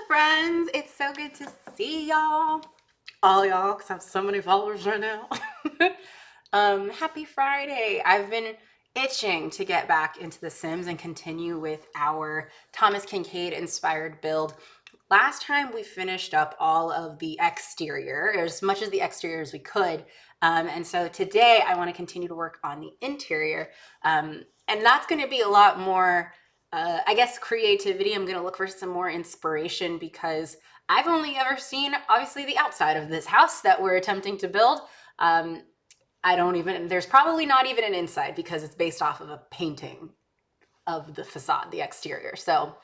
friends. It's so good to see y'all. All y'all, because I have so many followers right now. Happy Friday. I've been itching to get back into The Sims and continue with our Thomas Kinkade-inspired build. Last time we finished up all of the exterior, as much as the exterior as we could. And so today I want to continue to work on the interior. And that's going to be a lot more, I guess, creativity. I'm going to look for some more inspiration because I've only ever seen, obviously, the outside of this house that we're attempting to build. There's probably not even an inside because it's based off of a painting of the facade, the exterior. So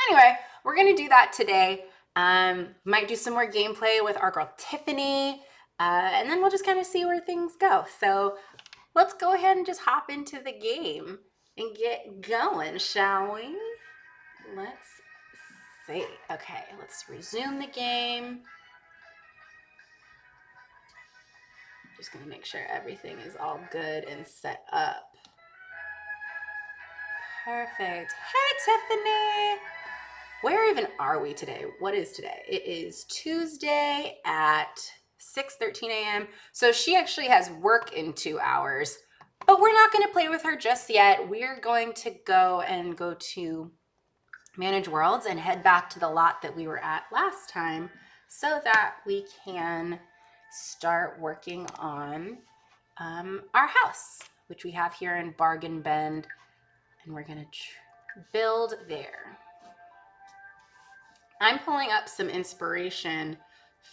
anyway, we're gonna do that today. Might do some more gameplay with our girl Tiffany, and then we'll just kind of see where things go. So let's go ahead and just hop into the game and get going, shall we? Let's see. Okay, let's resume the game. Just gonna make sure everything is all good and set up. Perfect. Hey, Tiffany. Where even are we today? What is today? It is Tuesday at 6:13 a.m. So she actually has work in 2 hours, but we're not going to play with her just yet. We're going to go to Manage Worlds and head back to the lot that we were at last time so that we can start working on our house, which we have here in Bargain Bend, and we're going to build there. I'm pulling up some inspiration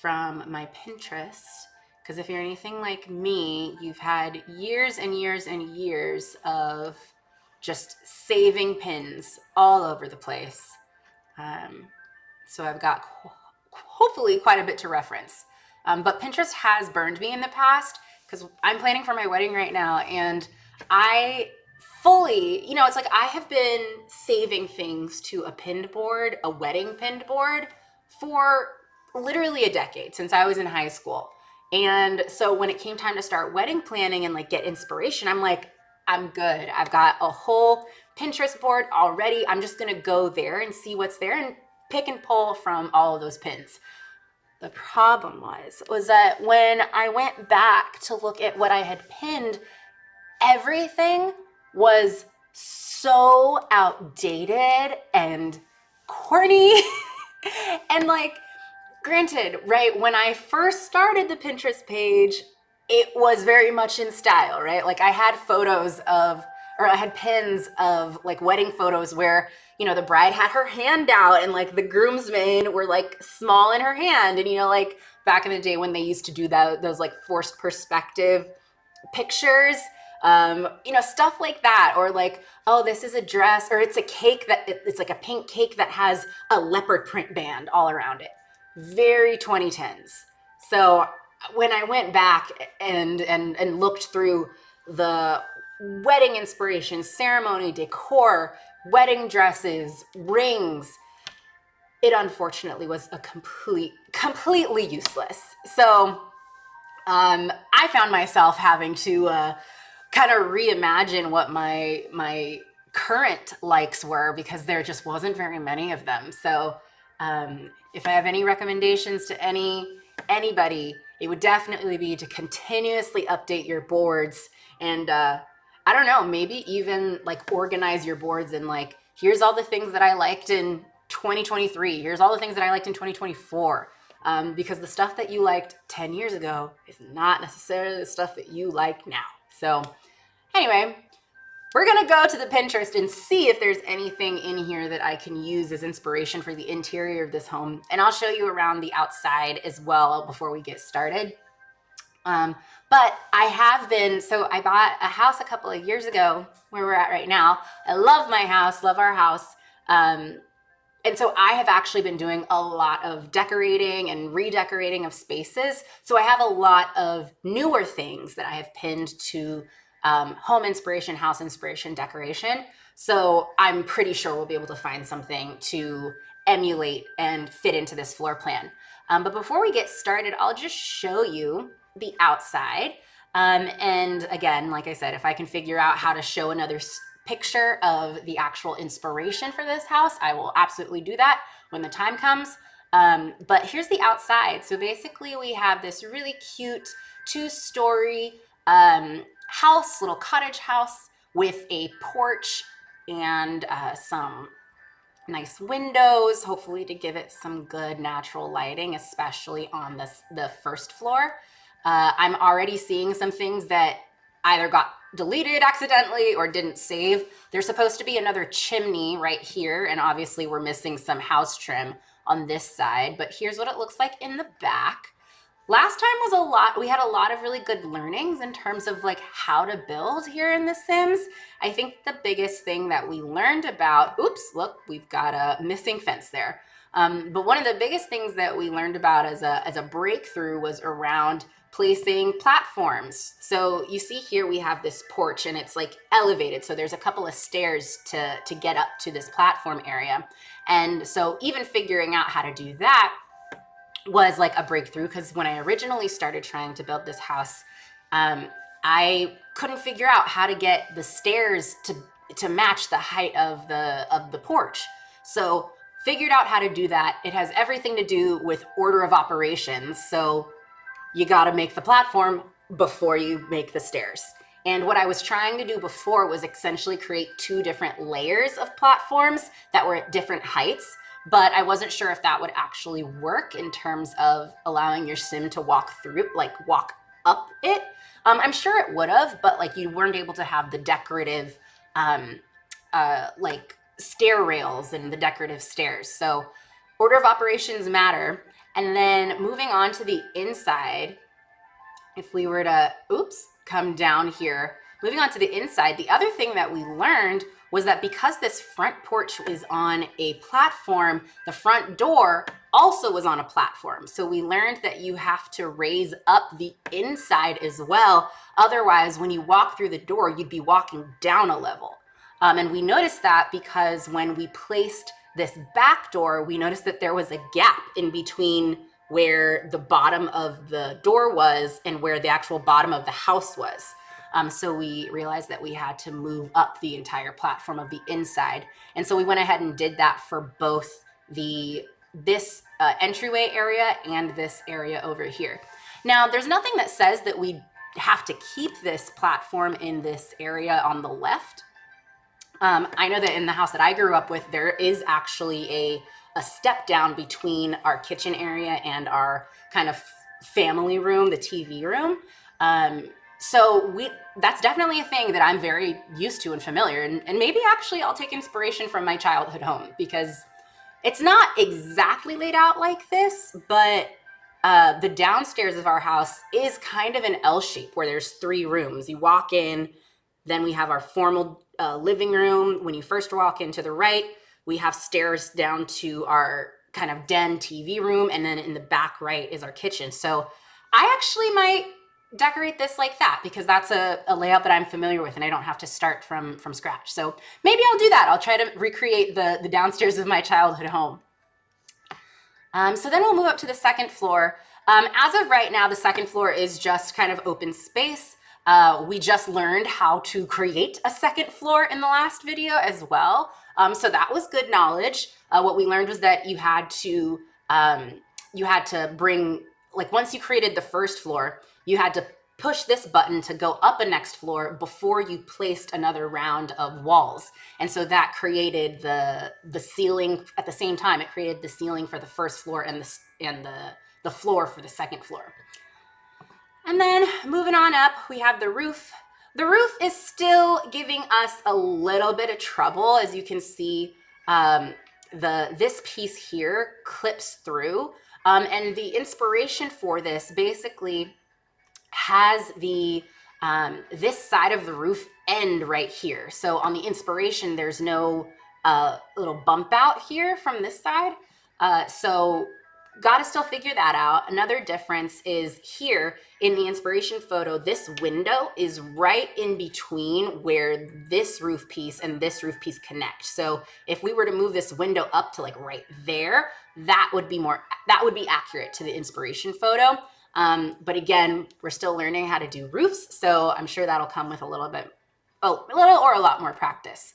from my Pinterest because if you're anything like me, you've had years and years and years of just saving pins all over the place. So I've got hopefully quite a bit to reference. But Pinterest has burned me in the past because I'm planning for my wedding right now, and I fully, it's like I have been saving things to a pinned board, a wedding pinned board, for literally a decade, since I was in high school. And so when it came time to start wedding planning and like get inspiration, I'm like, I'm good. I've got a whole Pinterest board already. I'm just gonna go there and see what's there and pick and pull from all of those pins. The problem was that when I went back to look at what I had pinned, everything was so outdated and corny. And like, granted, right, when I first started the Pinterest page, it was very much in style, right? Like I had I had pins of like wedding photos where, the bride had her hand out and like the groomsmen were like small in her hand. And, like back in the day when they used to do those like forced perspective pictures, stuff like that. Or like, oh, this is a dress, or it's a cake it's like a pink cake that has a leopard print band all around it. Very 2010s. So when I went back and looked through the wedding inspiration, ceremony decor, wedding dresses, rings, it unfortunately was a completely useless. So I found myself having to kind of reimagine what my current likes were because there just wasn't very many of them. So if I have any recommendations to anybody, it would definitely be to continuously update your boards and I don't know, maybe even like organize your boards and like, here's all the things that I liked in 2023. Here's all the things that I liked in 2024. Because the stuff that you liked 10 years ago is not necessarily the stuff that you like now. So anyway, we're gonna go to the Pinterest and see if there's anything in here that I can use as inspiration for the interior of this home. And I'll show you around the outside as well before we get started. But I bought a house a couple of years ago where we're at right now. I love my house, love our house. And so I have actually been doing a lot of decorating and redecorating of spaces. So I have a lot of newer things that I have pinned to home inspiration, house inspiration, decoration. So I'm pretty sure we'll be able to find something to emulate and fit into this floor plan. But before we get started, I'll just show you the outside. And again, like I said, if I can figure out how to show another picture of the actual inspiration for this house, I will absolutely do that when the time comes. But here's the outside. So basically we have this really cute 2-story house, little cottage house with a porch and some nice windows, hopefully to give it some good natural lighting, especially on the first floor. I'm already seeing some things that either got deleted accidentally or didn't save. There's supposed to be another chimney right here, and obviously we're missing some house trim on this side, but here's what it looks like in the back. Last time was we had a lot of really good learnings in terms of like how to build here in The Sims. I think the biggest thing that we learned about, oops, look, we've got a missing fence there. But one of the biggest things that we learned about as a breakthrough was around placing platforms. So you see here we have this porch and it's like elevated. So there's a couple of stairs to get up to this platform area. And so even figuring out how to do that was like a breakthrough, because when I originally started trying to build this house, I couldn't figure out how to get the stairs to match the height of the porch. So figured out how to do that. It has everything to do with order of operations. So you got to make the platform before you make the stairs. And what I was trying to do before was essentially create 2 different layers of platforms that were at different heights, but I wasn't sure if that would actually work in terms of allowing your sim to walk up it. I'm sure it would have, but like you weren't able to have the decorative like stair rails and the decorative stairs. So order of operations matter. And then moving on to the inside, if we were to, come down here, moving on to the inside, the other thing that we learned was that because this front porch is on a platform, the front door also was on a platform. So we learned that you have to raise up the inside as well. Otherwise, when you walk through the door, you'd be walking down a level. And we noticed that because when we placed this back door, we noticed that there was a gap in between where the bottom of the door was and where the actual bottom of the house was. So we realized that we had to move up the entire platform of the inside. And so we went ahead and did that for both this entryway area and this area over here. Now, there's nothing that says that we have to keep this platform in this area on the left. I know that in the house that I grew up with, there is actually a step down between our kitchen area and our kind of family room, the TV room. So that's definitely a thing that I'm very used to and familiar. And maybe actually I'll take inspiration from my childhood home, because it's not exactly laid out like this, but the downstairs of our house is kind of an L shape where there's 3 rooms. You walk in, then we have our formal living room. When you first walk into the right, we have stairs down to our kind of den TV room. And then in the back right is our kitchen. So I actually might decorate this like that, because that's a layout that I'm familiar with and I don't have to start from scratch. So maybe I'll do that. I'll try to recreate the downstairs of my childhood home. So then we'll move up to the second floor. As of right now, the second floor is just kind of open space. We just learned how to create a second floor in the last video as well. So that was good knowledge. What we learned was that you had to bring, like once you created the first floor, you had to push this button to go up a next floor before you placed another round of walls. And so that created the ceiling at the same time. It created the ceiling for the first floor and the floor for the second floor. And then moving on up, we have the roof. The roof is still giving us a little bit of trouble. As you can see, this piece here clips through. And the inspiration for this basically has this side of the roof end right here. So on the inspiration, there's no little bump out here from this side. So got to still figure that out. Another difference is here in the inspiration photo, this window is right in between where this roof piece and this roof piece connect. So if we were to move this window up to like right there, that would be accurate to the inspiration photo. But again, we're still learning how to do roofs, so I'm sure that'll come with a little bit a little or a lot more practice.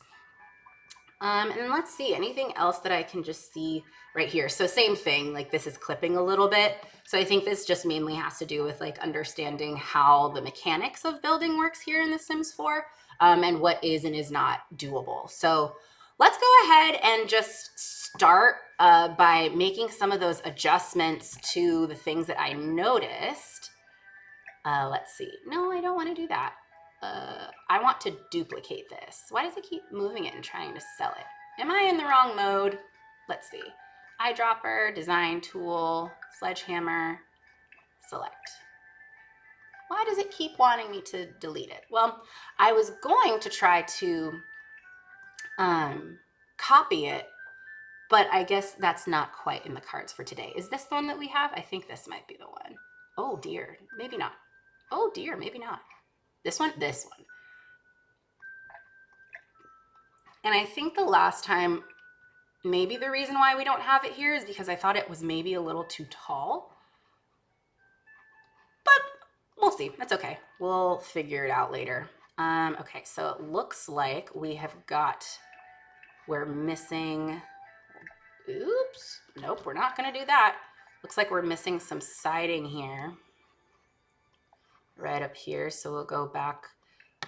And let's see, anything else that I can just see right here. So same thing, like this is clipping a little bit. So I think this just mainly has to do with like understanding how the mechanics of building works here in The Sims 4, and what is and is not doable. So let's go ahead and just start by making some of those adjustments to the things that I noticed. Let's see. No, I don't want to do that. I want to duplicate this. Why does it keep moving it and trying to sell it? Am I in the wrong mode? Let's see. Eyedropper, design tool, sledgehammer, select. Why does it keep wanting me to delete it? Well, I was going to try to copy it, but I guess that's not quite in the cards for today. Is this the one that we have? I think this might be the one. Oh dear, maybe not. Oh dear, maybe not. This one, this one. And I think the last time, maybe the reason why we don't have it here is because I thought it was maybe a little too tall. But we'll see. That's okay. We'll figure it out later. Okay, so it looks like we have got, we're missing, oops, nope, we're not gonna do that. Looks like we're missing some siding here. Right up here, so we'll go back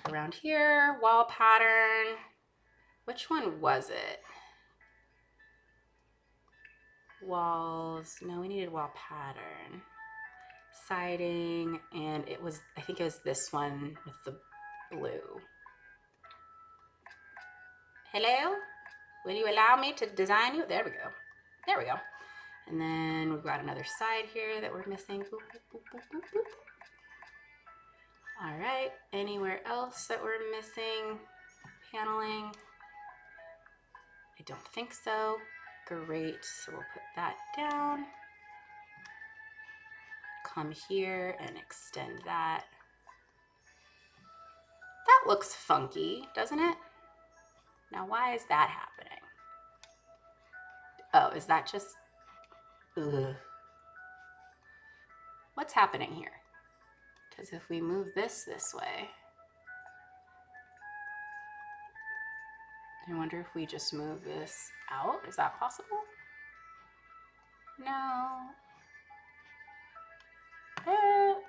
around here, wall pattern. Which one was it? Walls, no, we needed wall pattern. Siding, and it was, I think it was this one with the blue. Hello? Will you allow me to design you? There we go. There we go. And then we've got another side here that we're missing. Boop, boop, boop, boop, boop, boop. All right, anywhere else that we're missing? Paneling? I don't think so. Great, so we'll put that down. Come here and extend that. That looks funky, doesn't it? Now, why is that happening? Oh, is that just, ugh. What's happening here? Because if we move this way, I wonder if we just move this out. Is that possible? No.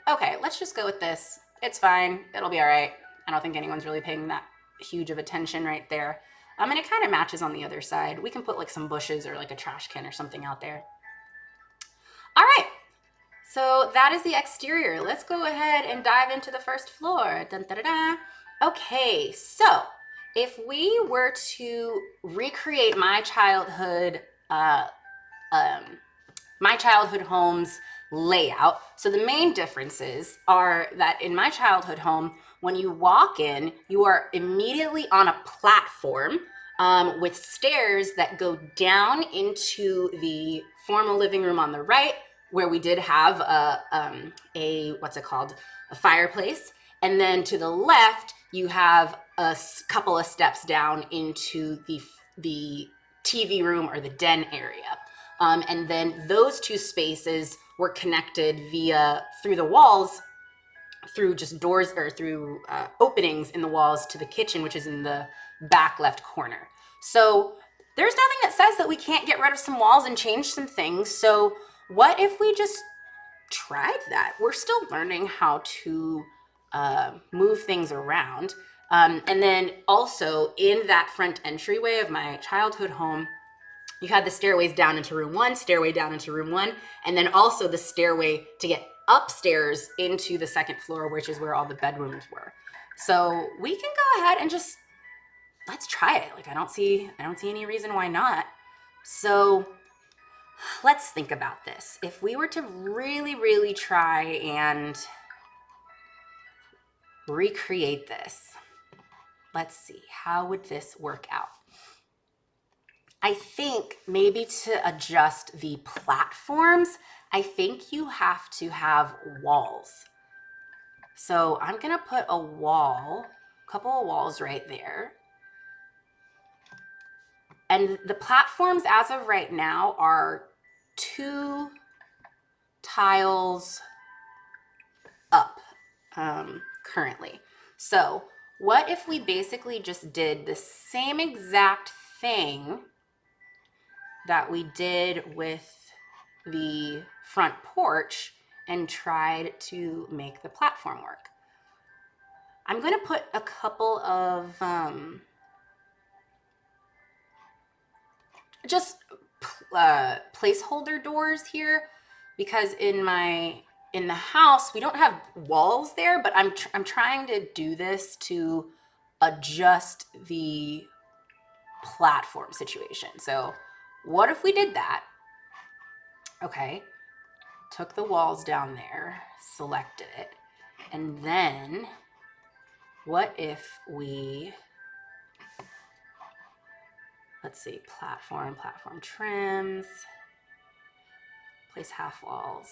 Okay, let's just go with this. It's fine. It'll be all right. I don't think anyone's really paying that huge of attention right there. And it kind of matches on the other side. We can put like some bushes or like a trash can or something out there. All right. So that is the exterior. Let's go ahead and dive into the first floor. Dun, da, da, da. Okay, so if we were to recreate my childhood home's layout, so the main differences are that in my childhood home, when you walk in, you are immediately on a platform with stairs that go down into the formal living room on the right, where we did have what's it called? A fireplace. And then to the left, you have a couple of steps down into the TV room or the den area. And then those two spaces were connected through the walls, through just doors or through openings in the walls to the kitchen, which is in the back left corner. So there's nothing that says that we can't get rid of some walls and change some things. So what if we just tried that? We're still learning how to move things around. And then also in that front entryway of my childhood home, you had the stairways down into room 1, stairway down into room 1, and then also the stairway to get upstairs into the second floor, which is where all the bedrooms were. So we can go ahead and just, let's try it. Like I don't see any reason why not. So let's think about this. If we were to really, really try and recreate this, let's see, how would this work out? I think maybe to adjust the platforms, I think you have to have walls. So I'm gonna put a couple of walls right there. And the platforms as of right now are 2 tiles up currently. So What if we basically just did the same exact thing that we did with the front porch and tried to make the platform work? I'm going to put a couple of just placeholder doors here, because in the house we don't have walls there, but I'm trying to do this to adjust the platform situation. So what if we did that? Okay, took the walls down there, selected it, and then what if we, let's see, platform trims, place half walls.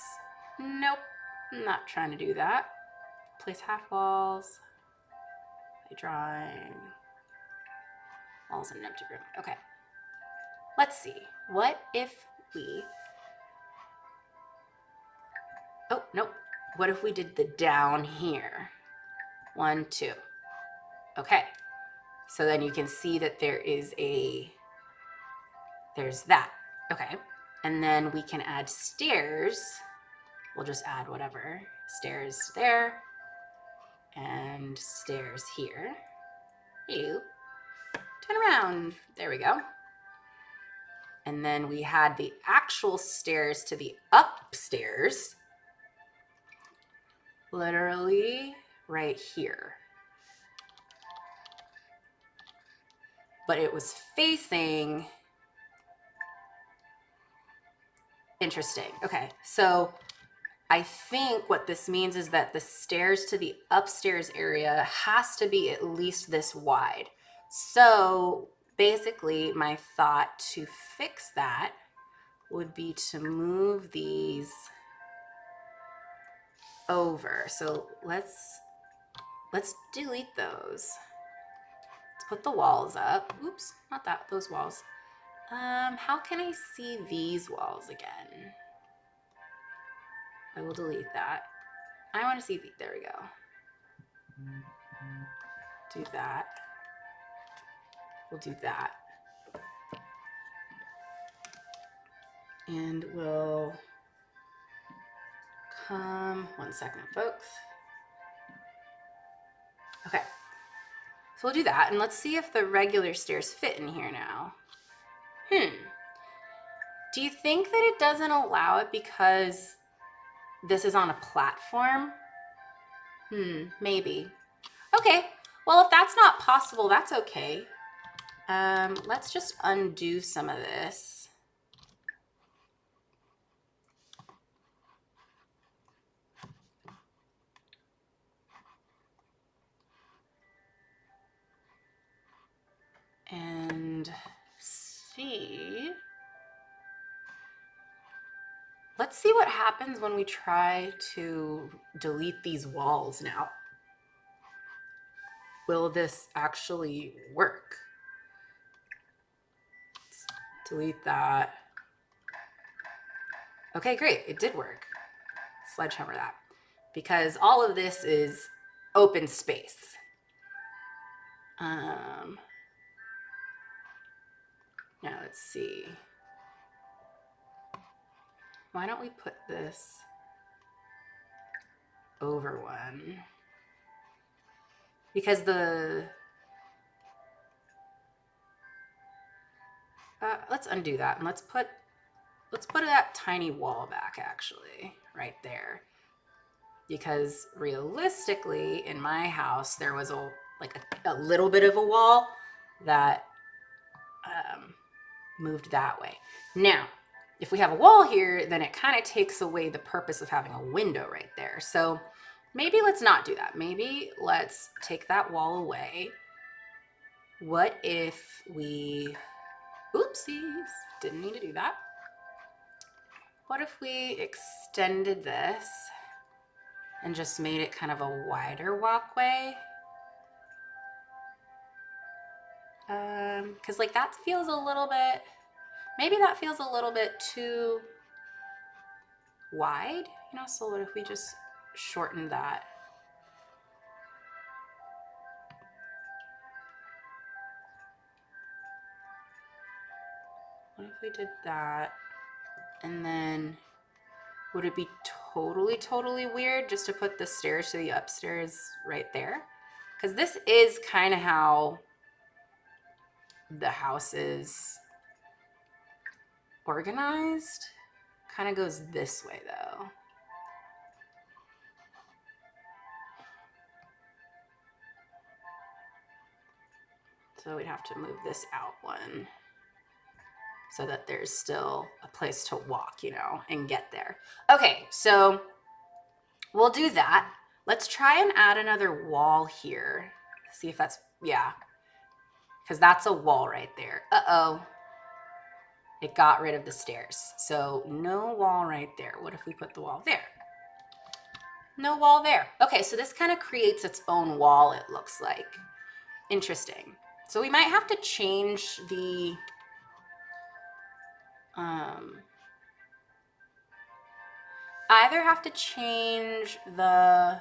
Nope, I'm not trying to do that. Place half walls, drawing, walls in an empty room. Okay, let's see. What if we, oh, nope. What if we did the down here? 1, 2. Okay, so then you can see that there's that. Okay, and then we can add stairs. We'll just add whatever. Stairs there and stairs here. Hello. Turn around. There we go. And then we had the actual stairs to the upstairs, literally right here. But it was facing, interesting. Okay, so I think what this means is that the stairs to the upstairs area has to be at least this wide. So basically my thought to fix that would be to move these over. So let's delete those. Let's put the walls up. Oops, not that, those walls. How can I see these walls again? I will delete that. I want to see, there we go. Do that. We'll do that. And we'll come, 1 second, folks. Okay, so we'll do that, and let's see if the regular stairs fit in here now. Do you think that it doesn't allow it because this is on a platform? Maybe. Okay, well, if that's not possible, that's okay. Let's just undo some of this. And see. Let's see what happens when we try to delete these walls now. Will this actually work? Let's delete that. Okay, great, it did work. Sledgehammer that. Because all of this is open space. Now let's see. Why don't we put this over one? Because let's undo that, and let's put that tiny wall back, actually, right there. Because realistically, in my house, there was a little bit of a wall that moved that way. Now, if we have a wall here, then it kind of takes away the purpose of having a window right there. So maybe let's not do that. Maybe let's take that wall away. What if we, oopsies, didn't need to do that. What if we extended this and just made it kind of a wider walkway? Because like that feels a little bit, maybe that feels a little bit too wide, you know? So what if we just shorten that? we did that? And then would it be totally weird just to put the stairs to the upstairs right there? Because this is kind of how the house is organized. Kind of goes this way though. So we'd have to move this out one so that there's still a place to walk, you know, and get there. Okay, so we'll do that. Let's try and add another wall here. See if that's, yeah, because that's a wall right there. Uh-oh. It got rid of the stairs. So no wall right there. What if we put the wall there? No wall there. Okay, so this kind of creates its own wall, it looks like. Interesting. So we might have to change the either have to change the,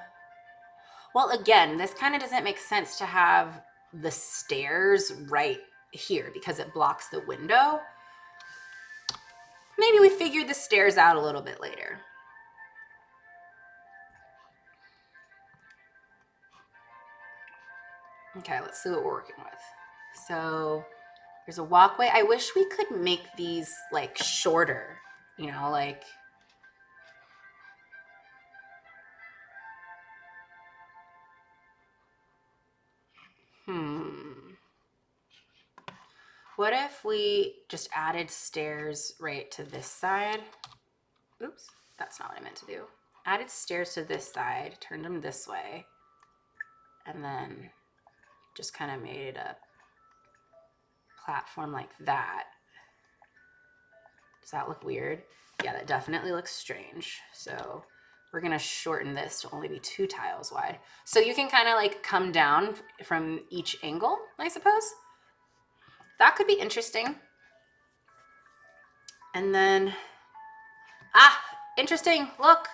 well, again, this kind of doesn't make sense to have the stairs right here because it blocks the window. Maybe we figure the stairs out a little bit later. Okay, let's see what we're working with. So there's a walkway. I wish we could make these like shorter, you know, like what if we just added stairs right to this side? Oops, that's not what I meant to do. Added stairs to this side, turned them this way, and then just kind of made a platform like that. Does that look weird? Yeah, that definitely looks strange. So we're gonna shorten this to only be 2 tiles wide. So you can kind of like come down from each angle, I suppose. That could be interesting. And then, interesting, look.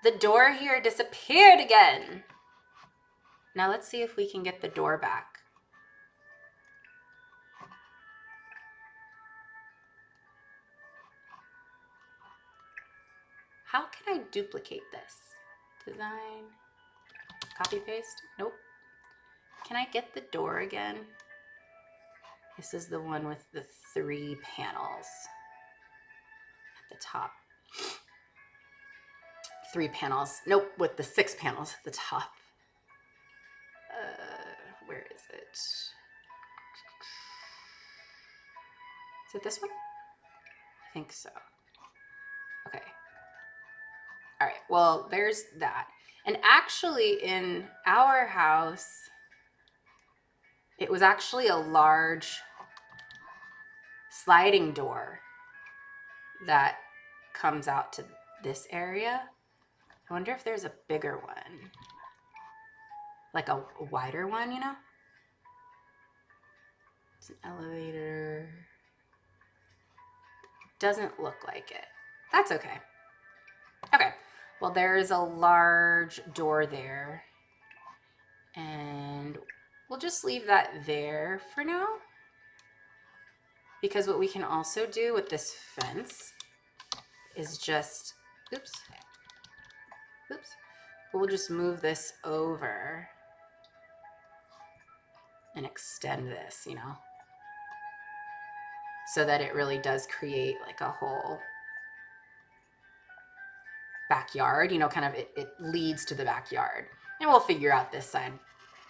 The door here disappeared again. Now let's see if we can get the door back. How can I duplicate this? Design, copy paste, nope. Can I get the door again? This is the one with the 3 panels at the top. 3 panels, nope, with the 6 panels at the top. Where is it? Is it this one? I think so. Okay. All right, well, there's that. And actually in our house, it was actually a large sliding door that comes out to this area. I wonder if there's a bigger one, like a wider one, you know? It's an elevator. Doesn't look like it. That's okay. Okay, well, there's a large door there, and we'll just leave that there for now, because what we can also do with this fence is just, oops, we'll just move this over and extend this, you know, so that it really does create like a whole backyard, you know, kind of it leads to the backyard. And we'll figure out this side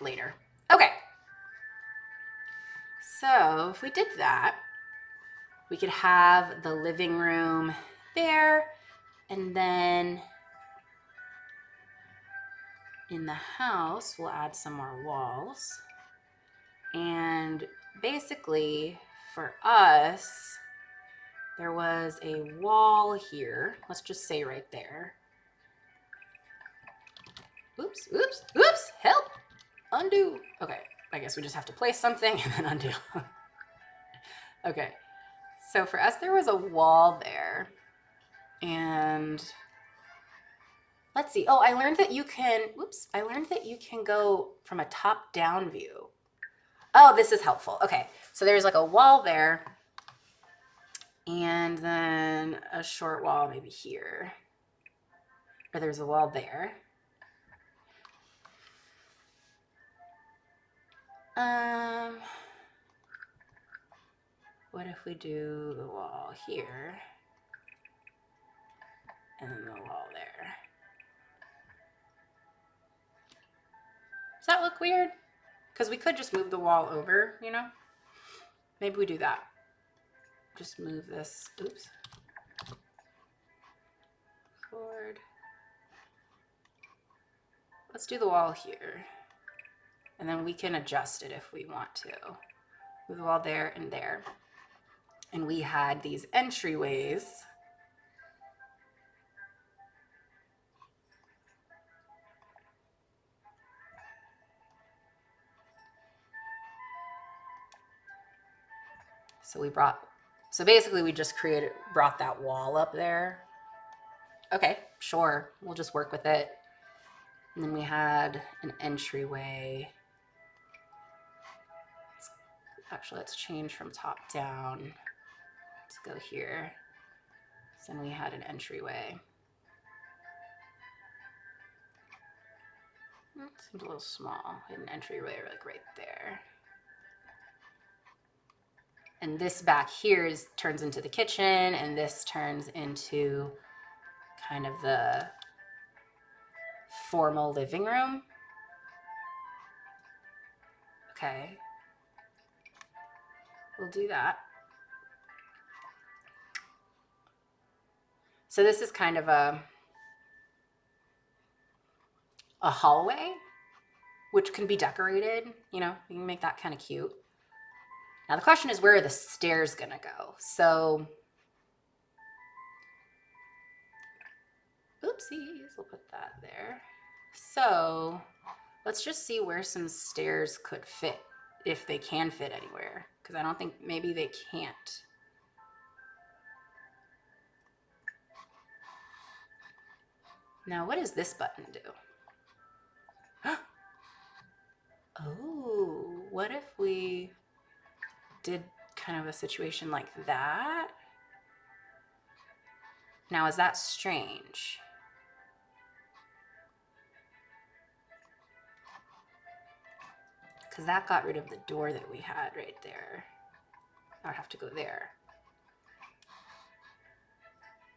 later. Okay. So if we did that, we could have the living room there, and then in the house, we'll add some more walls. And basically for us, there was a wall here. Let's just say right there. Oops, oops, oops, help, undo. Okay, I guess we just have to place something and then undo. Okay, so for us, there was a wall there. And let's see. Oh, I learned that you can, whoops, I learned that you can go from a top-down view. Oh, this is helpful. Okay, so there's like a wall there. And then a short wall maybe here. Or there's a wall there. What if we do the wall here and then the wall there? Does that look weird? Because we could just move the wall over, you know? Maybe we do that. Just move this, oops. Forward. Let's do the wall here. And then we can adjust it if we want to. Move the wall there and there. And we had these entryways. So basically we just brought that wall up there. Okay, sure, we'll just work with it. And then we had an entryway. Actually, let's change from top down. Let's go here. So then we had an entryway. Seems a little small. We had an entryway like right there. And this back here turns into the kitchen, and this turns into kind of the formal living room. Okay. We'll do that. So this is kind of a hallway, which can be decorated, you know, you can make that kind of cute. Now the question is, where are the stairs gonna go? So, oopsies, we'll put that there. So let's just see where some stairs could fit, if they can fit anywhere, because I don't think, maybe they can't. Now, what does this button do? Oh, what if we did kind of a situation like that? Now, is that strange? Because that got rid of the door that we had right there. I would have to go there.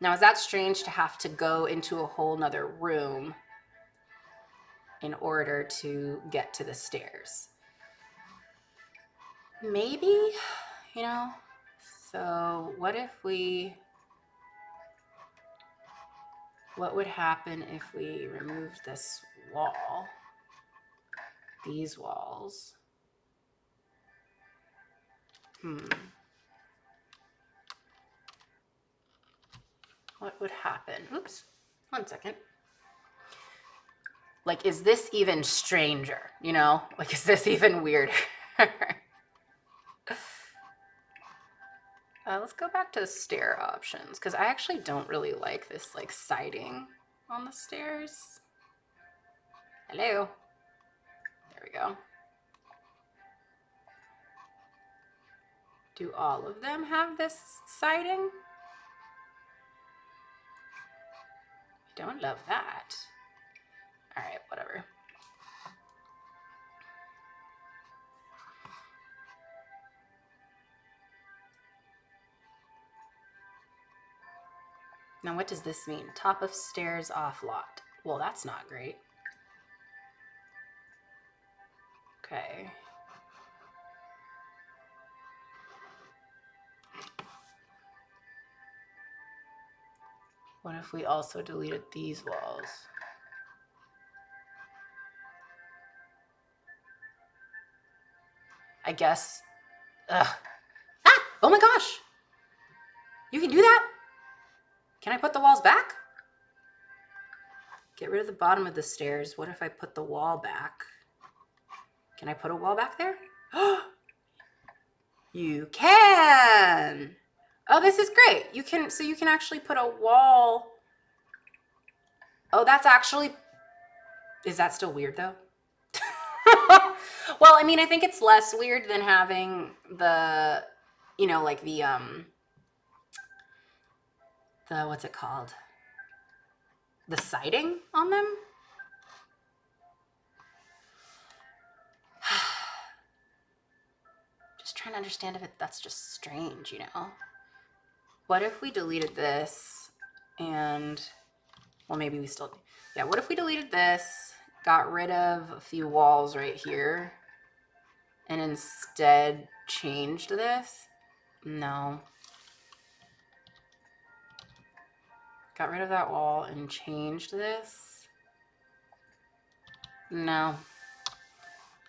Now, is that strange to have to go into a whole nother room in order to get to the stairs? Maybe, you know? So what would happen if we removed this wall, these walls? What would happen? Oops, 1 second. Like, is this even stranger? You know, like, is this even weirder? Let's go back to the stair options, because I actually don't really like this like siding on the stairs. Hello. There we go. Do all of them have this siding? I don't love that. All right, whatever. Now, what does this mean? Top of stairs off lot. Well, that's not great. Okay. What if we also deleted these walls? I guess. Ugh. Ah! Oh my gosh! You can do that? Can I put the walls back? Get rid of the bottom of the stairs. What if I put the wall back? Can I put a wall back there? You can! Oh, this is great. You can actually put a wall. Oh, that's actually, is that still weird though? Well, I mean, I think it's less weird than having the, you know, like the what's it called? The siding on them. Just trying to understand if that's just strange, you know? What if we deleted this and, well, maybe we still, yeah, what if we deleted this, got rid of a few walls right here, and instead changed this? No. Got rid of that wall and changed this? No.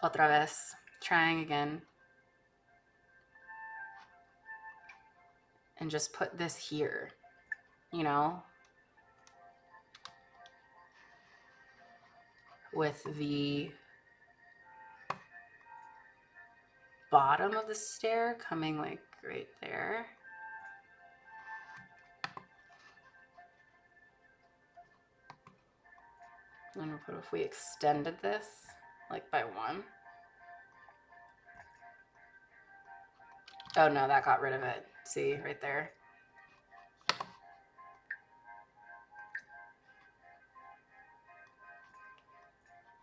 Otra vez. Trying again. And just put this here, you know? With the bottom of the stair coming like right there. And what if we extended this like by 1? Oh no, that got rid of it. See, right there.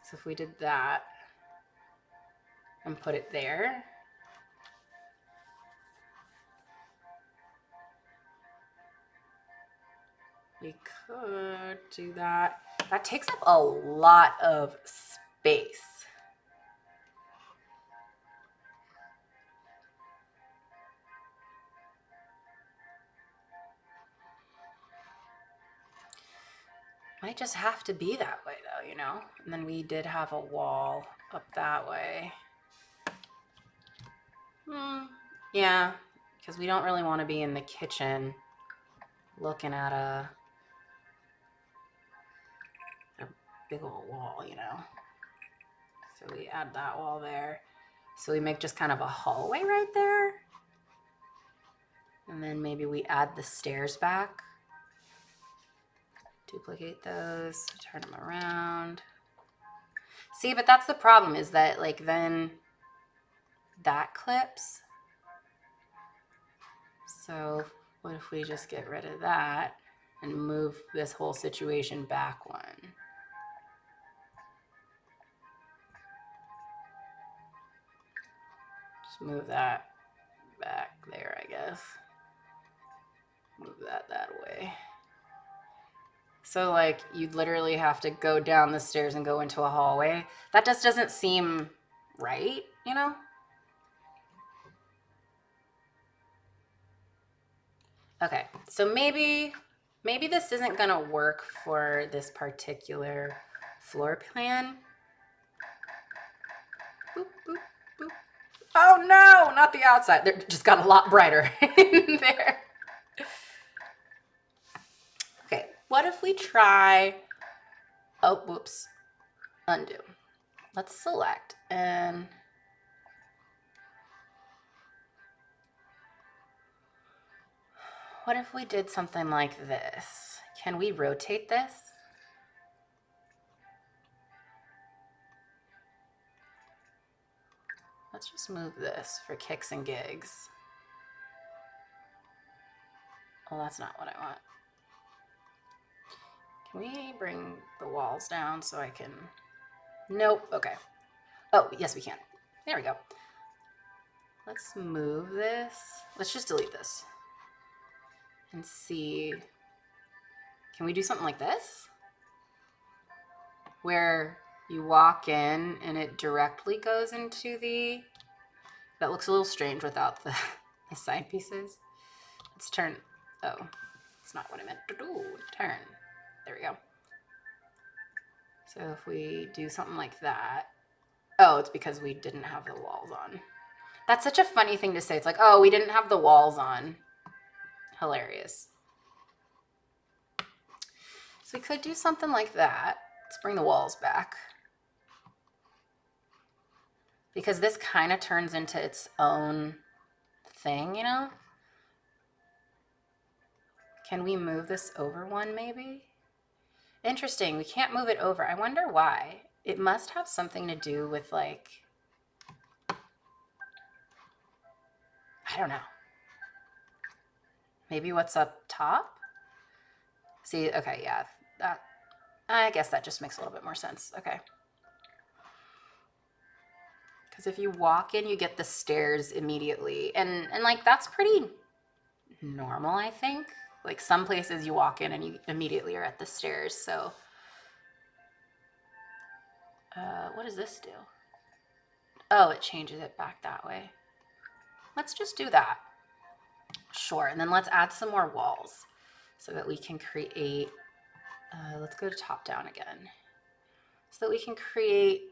So if we did that and put it there, we could do that. That takes up a lot of space. Might just have to be that way though, you know? And then we did have a wall up that way. Yeah, because we don't really want to be in the kitchen looking at a big old wall, you know? So we add that wall there. So we make just kind of a hallway right there. And then maybe we add the stairs back. Duplicate those, turn them around. See, but that's the problem, is that like then that clips. So what if we just get rid of that and move this whole situation back 1? Just move that back there, I guess. Move that way. So like you'd literally have to go down the stairs and go into a hallway. That just doesn't seem right, you know? Okay, so maybe this isn't gonna work for this particular floor plan. Boop, boop, boop. Oh no, not the outside. They're just got a lot brighter in there. Okay, what if we try, oh, whoops, undo. Let's select and what if we did something like this? Can we rotate this? Let's just move this for kicks and gigs. Well, that's not what I want. Can we bring the walls down so I can, nope, okay. Oh, yes we can. There we go. Let's move this. Let's just delete this and see, can we do something like this? Where you walk in and it directly goes into the, that looks a little strange without the side pieces. Let's turn, oh, that's not what I meant to do. Turn, there we go. So if we do something like that, oh, it's because we didn't have the walls on. That's such a funny thing to say. It's like, oh, we didn't have the walls on. Hilarious. So we could do something like that. Let's bring the walls back. Because this kind of turns into its own thing, you know? Can we move this over 1 maybe? Interesting, we can't move it over. I wonder why. It must have something to do with like, I don't know. Maybe what's up top? See, okay, yeah, that, I guess that just makes a little bit more sense. Okay. Because if you walk in, you get the stairs immediately. And like, that's pretty normal, I think. Like some places you walk in and you immediately are at the stairs. So what does this do? Oh, it changes it back that way. Let's just do that. Sure. And then let's add some more walls so that we can create, let's go to top down again. So that we can create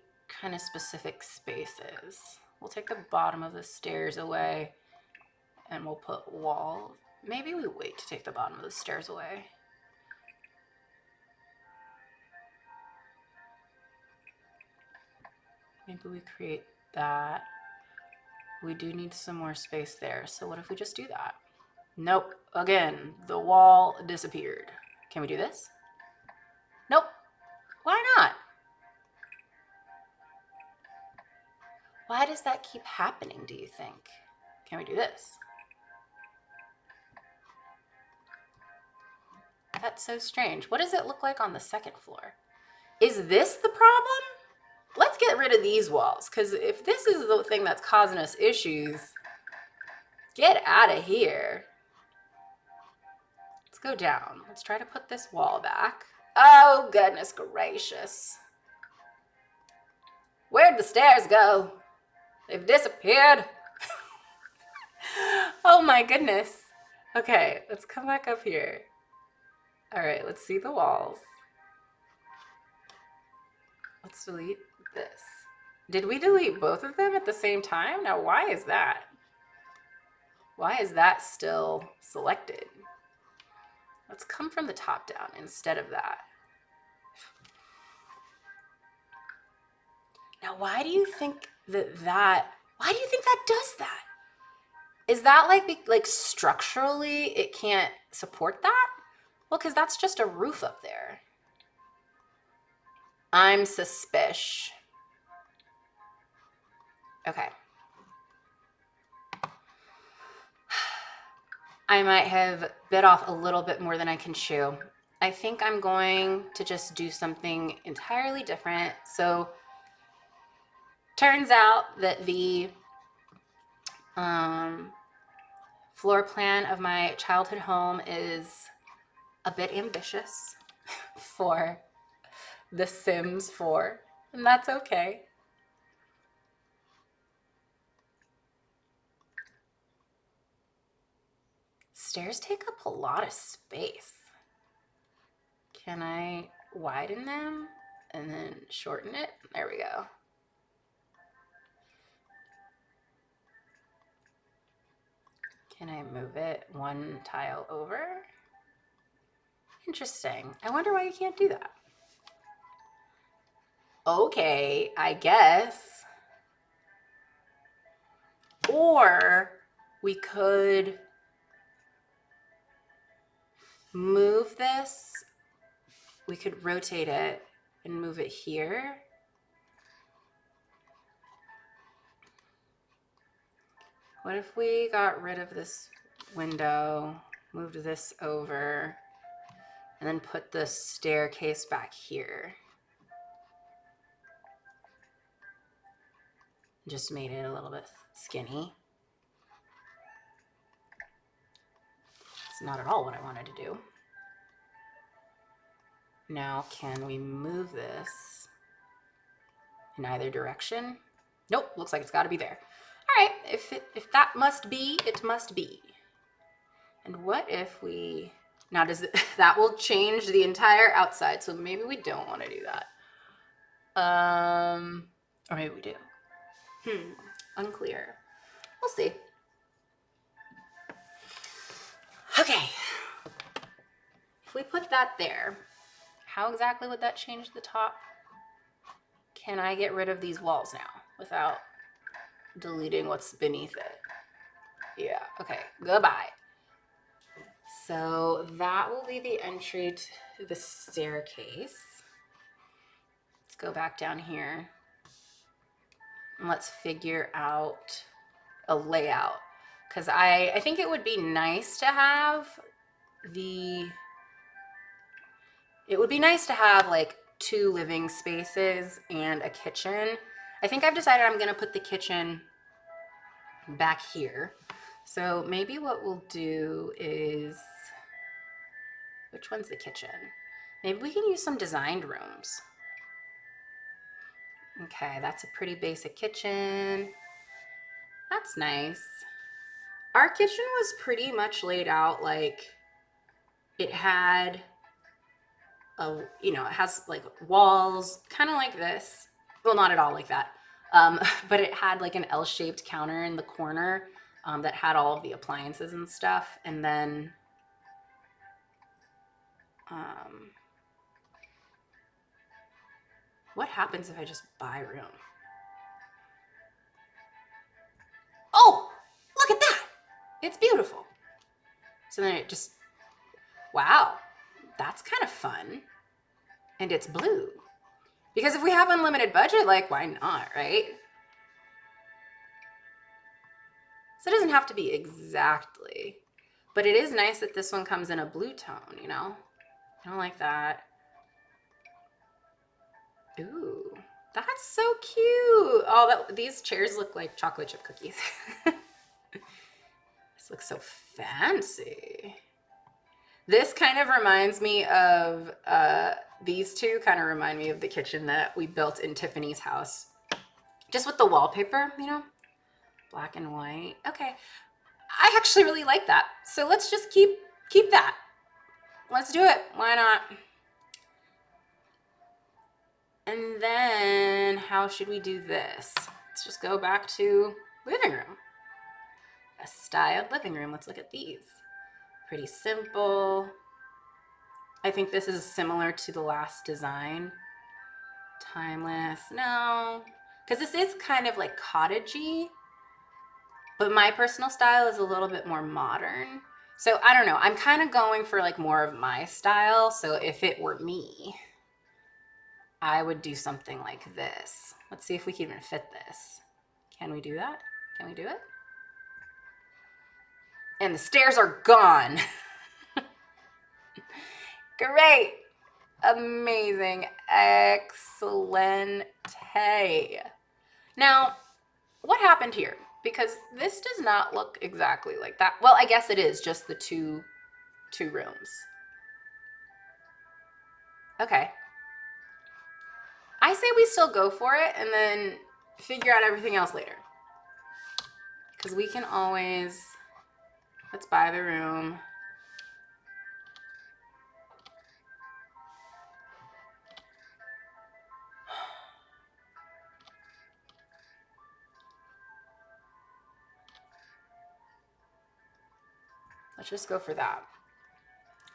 kind of specific spaces. We'll take the bottom of the stairs away and we'll put wall. Maybe we wait to take the bottom of the stairs away. Maybe we create that. We do need some more space there. So what if we just do that? Nope. Again, the wall disappeared. Can we do this? Nope. Why not? Why does that keep happening, do you think? Can we do this? That's so strange. What does it look like on the second floor? Is this the problem? Let's get rid of these walls, because if this is the thing that's causing us issues, get out of here. Let's go down. Let's try to put this wall back. Oh, goodness gracious. Where'd the stairs go? They've disappeared. Oh my goodness. Okay, let's come back up here. All right, let's see the walls. Let's delete this. Did we delete both of them at the same time? Now, why is that? Why is that still selected? Let's come from the top down instead of that. Now, why do you think that does that? Is that like structurally it can't support that? Well, because that's just a roof up there. I'm suspicious. Okay. I might have bit off a little bit more than I can chew. I think I'm going to just do something entirely different. So, turns out that the floor plan of my childhood home is a bit ambitious for The Sims 4, and that's okay. Stairs take up a lot of space. Can I widen them and then shorten it? There we go. Can I move it one tile over? Interesting. I wonder why you can't do that. Okay, I guess. Or we could move this. We could rotate it and move it here. What if we got rid of this window, moved this over, and then put the staircase back here? Just made it a little bit skinny. It's not at all what I wanted to do. Now, can we move this in either direction? Nope, looks like it's got to be there. All right, if that must be, it must be. And what if we, now that will change the entire outside, so maybe we don't want to do that. Or maybe we do. Unclear. We'll see. Okay. If we put that there, how exactly would that change the top? Can I get rid of these walls now without deleting what's beneath it? Yeah, okay, goodbye. So that will be the entry to the staircase. Let's go back down here and let's figure out a layout. Because I think it would be nice to have the It would be nice to have like 2 living spaces and a kitchen. I think I've decided I'm gonna put the kitchen back here. So maybe what we'll do is, which one's the kitchen? Maybe we can use some designed rooms. Okay, that's a pretty basic kitchen. That's nice. Our kitchen was pretty much laid out like it had a, you know, it has like walls, kind of like this. Well, not at all like that. But it had like an L-shaped counter in the corner that had all of the appliances and stuff. And then what happens if I just buy a room? Oh, look at that. It's beautiful. So then it just, wow, that's kind of fun. And it's blue. Because if we have unlimited budget, like, why not, right? So it doesn't have to be exactly, but it is nice that this one comes in a blue tone, you know? I don't like that. Ooh, that's so cute. Oh, these chairs look like chocolate chip cookies. This looks so fancy. This kind of reminds me of, these two kind of remind me of the kitchen that we built in Tiffany's house. Just with the wallpaper, you know? Black and white. Okay. I actually really like that. So let's just keep that. Let's do it. Why not? And then how should we do this? Let's just go back to living room. A styled living room. Let's look at these. Pretty simple. I think this is similar to the last design. Timeless. No. Because this is kind of like cottagey. But my personal style is a little bit more modern. So I don't know. I'm kind of going for like more of my style. So if it were me, I would do something like this. Let's see if we can even fit this. Can we do that? Can we do it? And the stairs are gone. Great. Amazing. Excellent. Now, what happened here? Because this does not look exactly like that. Well, I guess it is just the two rooms. Okay. I say we still go for it and then figure out everything else later. Because we can always, let's buy the room. Let's just go for that.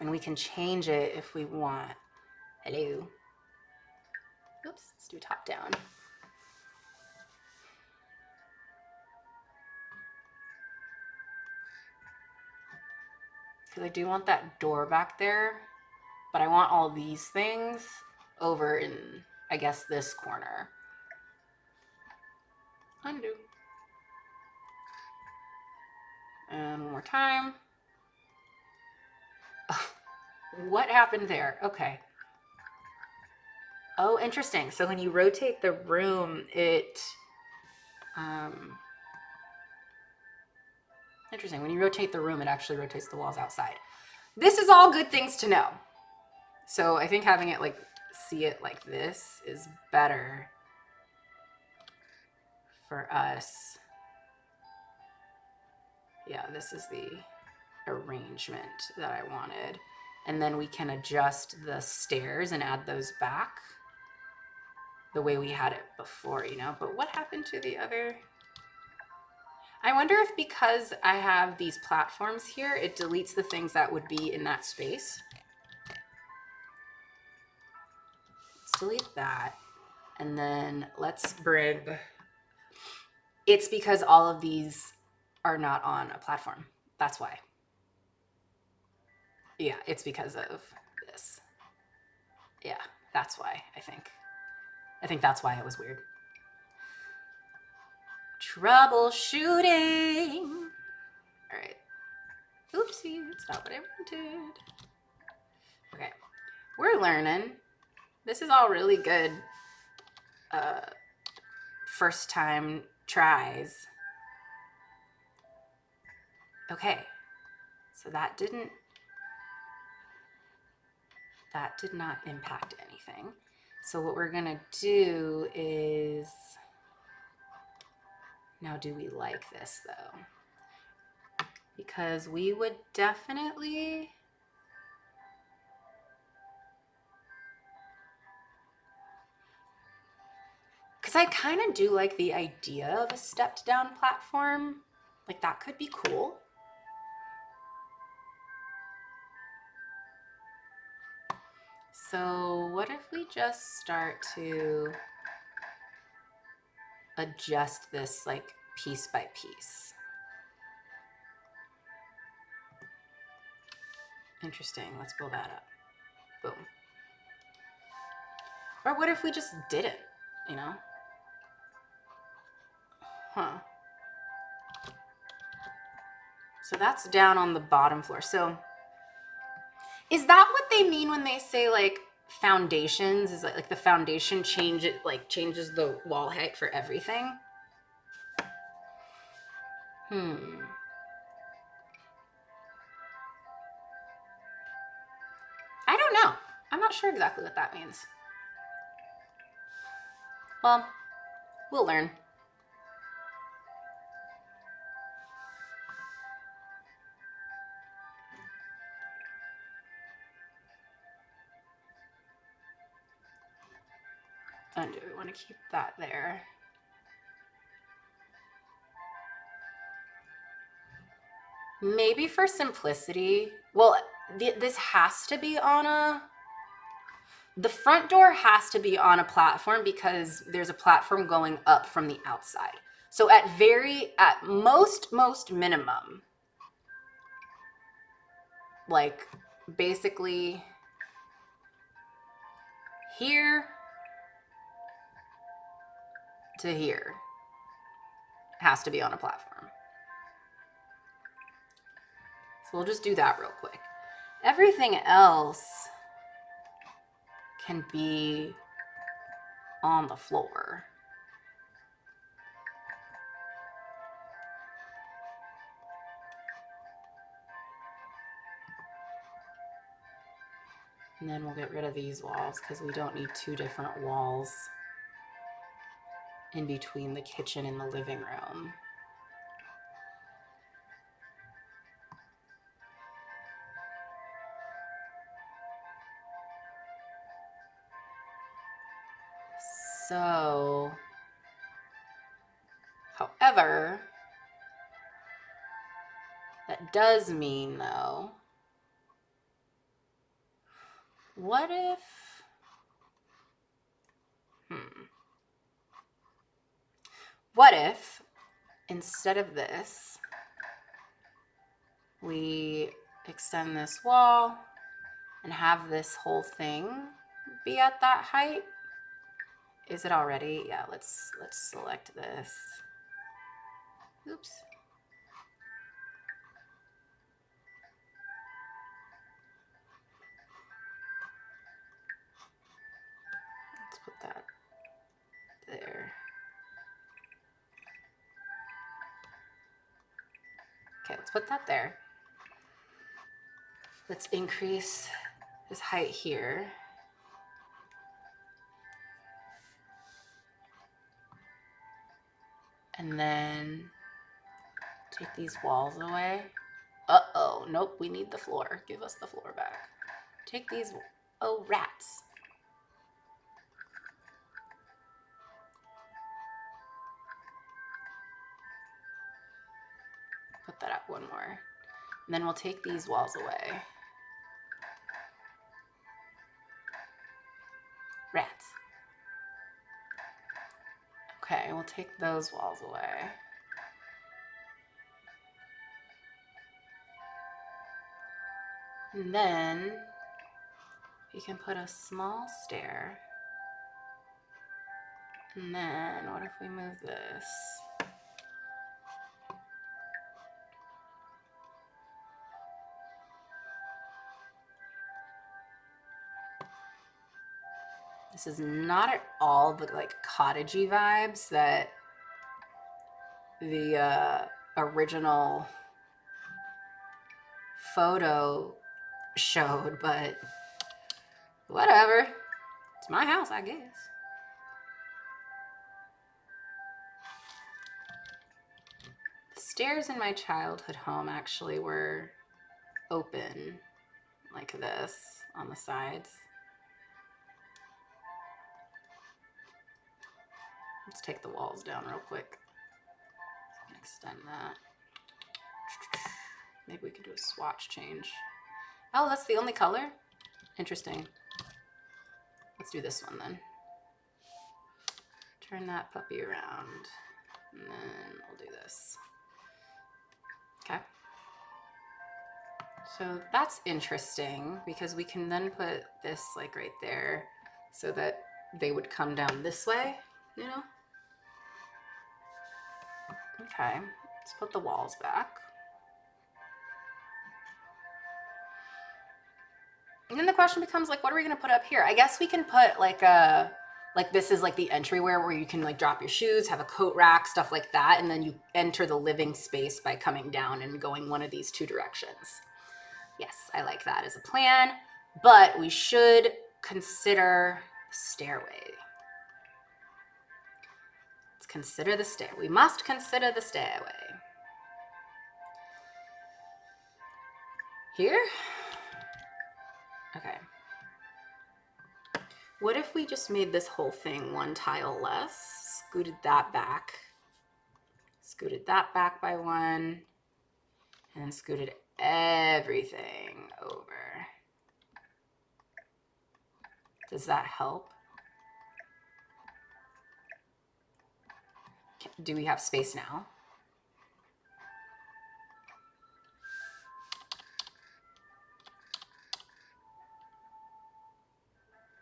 And we can change it if we want. Hello. Oops, let's do top down. Because I do want that door back there, but I want all these things over in, I guess, this corner. Undo. And one more time. Oh, what happened there? Okay. Oh, interesting. So when you rotate the room, it, interesting. When you rotate the room, it actually rotates the walls outside. This is all good things to know. So I think having it like, see it like this is better for us. Yeah, this is the arrangement that I wanted. And then we can adjust the stairs and add those back the way we had it before, you know. But what happened to the other? I wonder if because I have these platforms here, it deletes the things that would be in that space. Let's delete that. And then let's bring, it's because all of these are not on a platform. That's why. Yeah, it's because of this. Yeah, that's why, I think. I think that's why it was weird. Troubleshooting. All right. Oopsie, it's not what I wanted. Okay. We're learning. This is all really good first time tries. Okay, so that did not impact anything. So what we're gonna do is, now do we like this though? Because we would definitely, because I kind of do like the idea of a stepped down platform. Like that could be cool. So what if we just start to adjust this like piece by piece? Interesting. Let's pull that up. Boom. Or what if we just didn't, you know? Huh. So that's down on the bottom floor. So is that what they mean when they say like foundations? Is like the foundation changes the wall height for everything? I don't know. I'm not sure exactly what that means. Well, we'll learn. And do we want to keep that there? Maybe for simplicity. Well, this has to be on a... The front door has to be on a platform because there's a platform going up from the outside. So at most minimum, like basically here to here has to be on a platform. So we'll just do that real quick. Everything else can be on the floor. And then we'll get rid of these walls because we don't need two different walls in between the kitchen and the living room. So, however, that does mean though, what if, what if instead of this, we extend this wall and have this whole thing be at that height? Is it already? Yeah, let's select this. Oops. Let's put that there. Okay, let's put that there. Let's increase this height here. And then take these walls away. Uh-oh, nope, we need the floor. Give us the floor back. Take these, oh, rats. Put that up one more. And then we'll take these walls away. Rats. Okay, we'll take those walls away. And then you can put a small stair. And then what if we move this? This is not at all the like cottagey vibes that the original photo showed, but whatever. It's my house, I guess. The stairs in my childhood home actually were open like this on the sides. Let's take the walls down real quick. Extend that. Maybe we could do a swatch change. Oh, that's the only color? Interesting. Let's do this one then. Turn that puppy around. And then we'll do this. Okay. So that's interesting because we can then put this like right there so that they would come down this way, you know? Okay, let's put the walls back. And then the question becomes like, what are we gonna put up here? I guess we can put like a, like this is like the entryway where you can like drop your shoes, have a coat rack, stuff like that. And then you enter the living space by coming down and going one of these two directions. Yes, I like that as a plan, but we should consider the stairway. Let's consider the stair. We must consider the stairway. Here? Okay. What if we just made this whole thing one tile less, scooted that back by one, and then scooted everything over? Does that help? Do we have space now?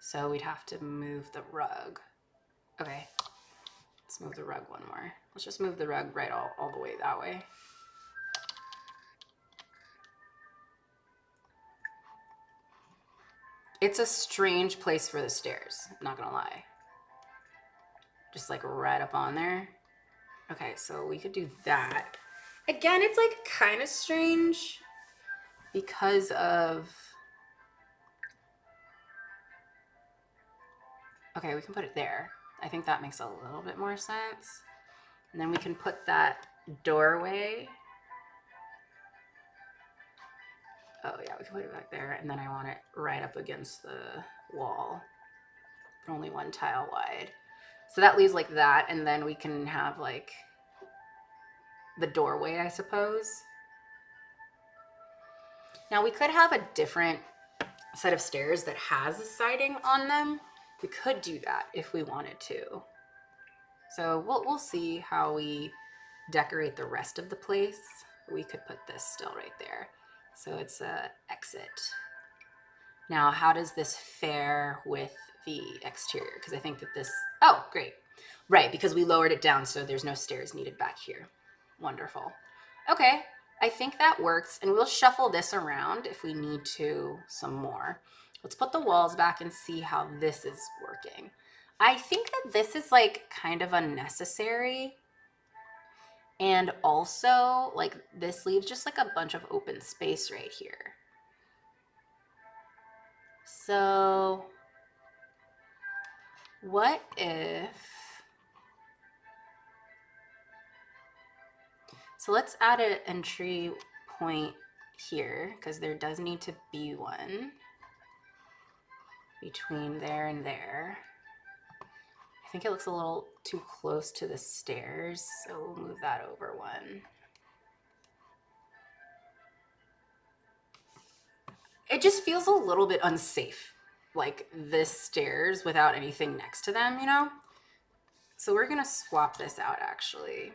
So we'd have to move the rug. Okay, let's move the rug one more. Let's just move the rug right all the way that way. It's a strange place for the stairs, I'm not gonna lie. Just like right up on there. Okay, so we could do that. Again, it's like kind of strange because of, okay, we can put it there. I think that makes a little bit more sense. And then we can put that doorway. Oh yeah, we can put it back there. And then I want it right up against the wall, but only one tile wide. So that leaves like that. And then we can have like the doorway, I suppose. Now we could have a different set of stairs that has a siding on them. We could do that if we wanted to. So we'll see how we decorate the rest of the place. We could put this still right there. So it's a exit. Now, how does this fare with the exterior? Because I think that this, oh, great. Right, because we lowered it down so there's no stairs needed back here. Wonderful. Okay, I think that works. And we'll shuffle this around if we need to some more. Let's put the walls back and see how this is working. I think that this is like kind of unnecessary. And also, like, this leaves just like a bunch of open space right here. So what if, so let's add an entry point here because there does need to be one between there and there. I think it looks a little too close to the stairs, so we'll move that over one. It just feels a little bit unsafe, like this stairs without anything next to them, you know? So we're gonna swap this out actually.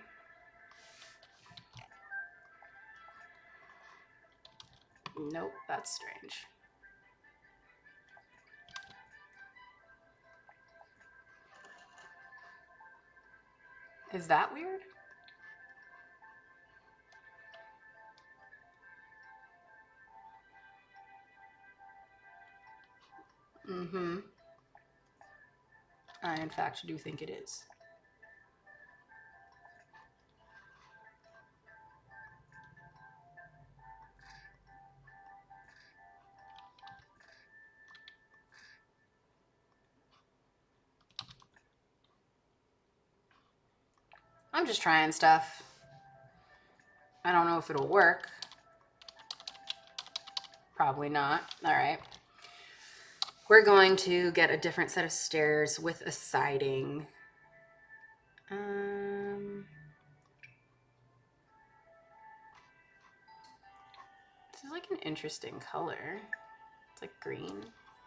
Nope, that's strange. Is that weird? Mm-hmm. I, in fact, do think it is. I'm just trying stuff. I don't know if it'll work. Probably not. All right. We're going to get a different set of stairs with a siding. This is like an interesting color. It's like green.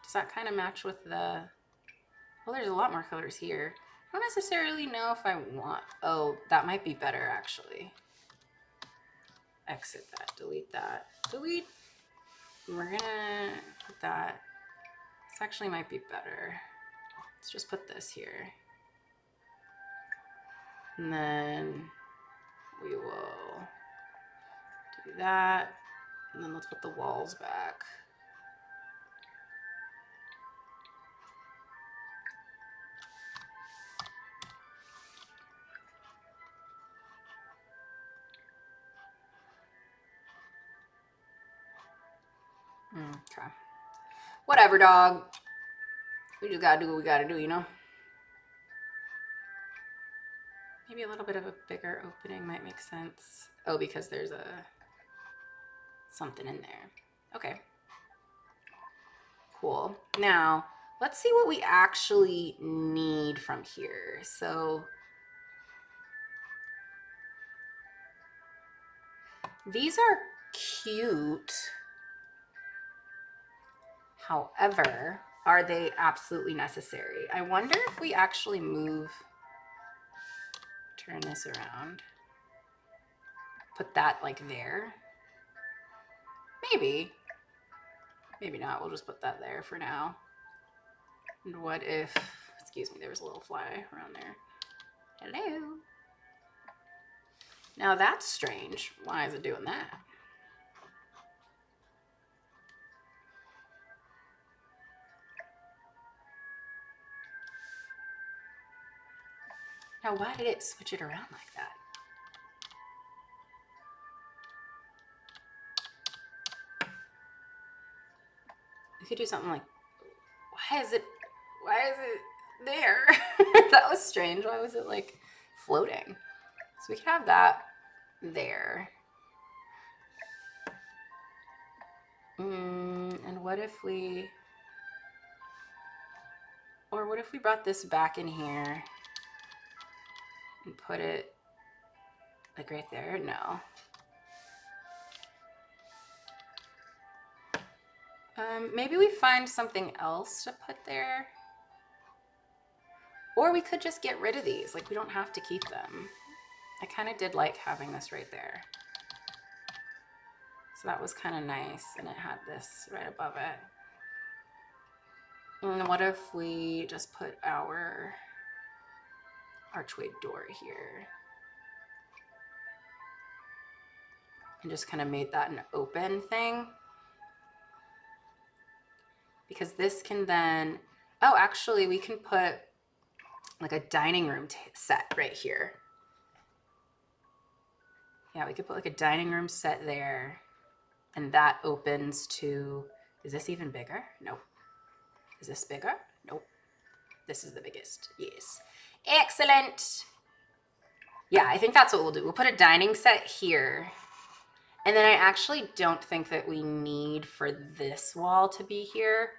Does that kind of match with the... Well, there's a lot more colors here. I don't necessarily know if I want... Oh, that might be better, actually. Exit that. Delete that. Delete. We're gonna put that... This actually might be better. Let's just put this here. And then we will do that. And then let's put the walls back. Okay. Whatever, dog. We just gotta do what we gotta do, you know? Maybe a little bit of a bigger opening might make sense. Oh, because there's a something in there. Okay. Cool. Now, let's see what we actually need from here. So these are cute. However, are they absolutely necessary? I wonder if we actually turn this around, put that like there. Maybe not. We'll just put that there for now. And what if, excuse me, there was a little fly around there. Hello. Now that's strange. Why is it doing that? Now, why did it switch it around like that? We could do something like, why is it there? That was strange. Why was it like floating? So we could have that there. And what if we brought this back in here and put it like right there? No. Maybe we find something else to put there. Or we could just get rid of these. Like, we don't have to keep them. I kind of did like having this right there. So that was kind of nice. And it had this right above it. And what if we just put our archway door here? And just kind of made that an open thing. Because this can then, oh, actually we can put like a dining room set right here. Yeah, we could put like a dining room set there, and that opens to, is this even bigger? Nope. Is this bigger? Nope. This is the biggest. Yes. Excellent. Yeah, I think that's what we'll do. We'll put a dining set here. And then I actually don't think that we need for this wall to be here.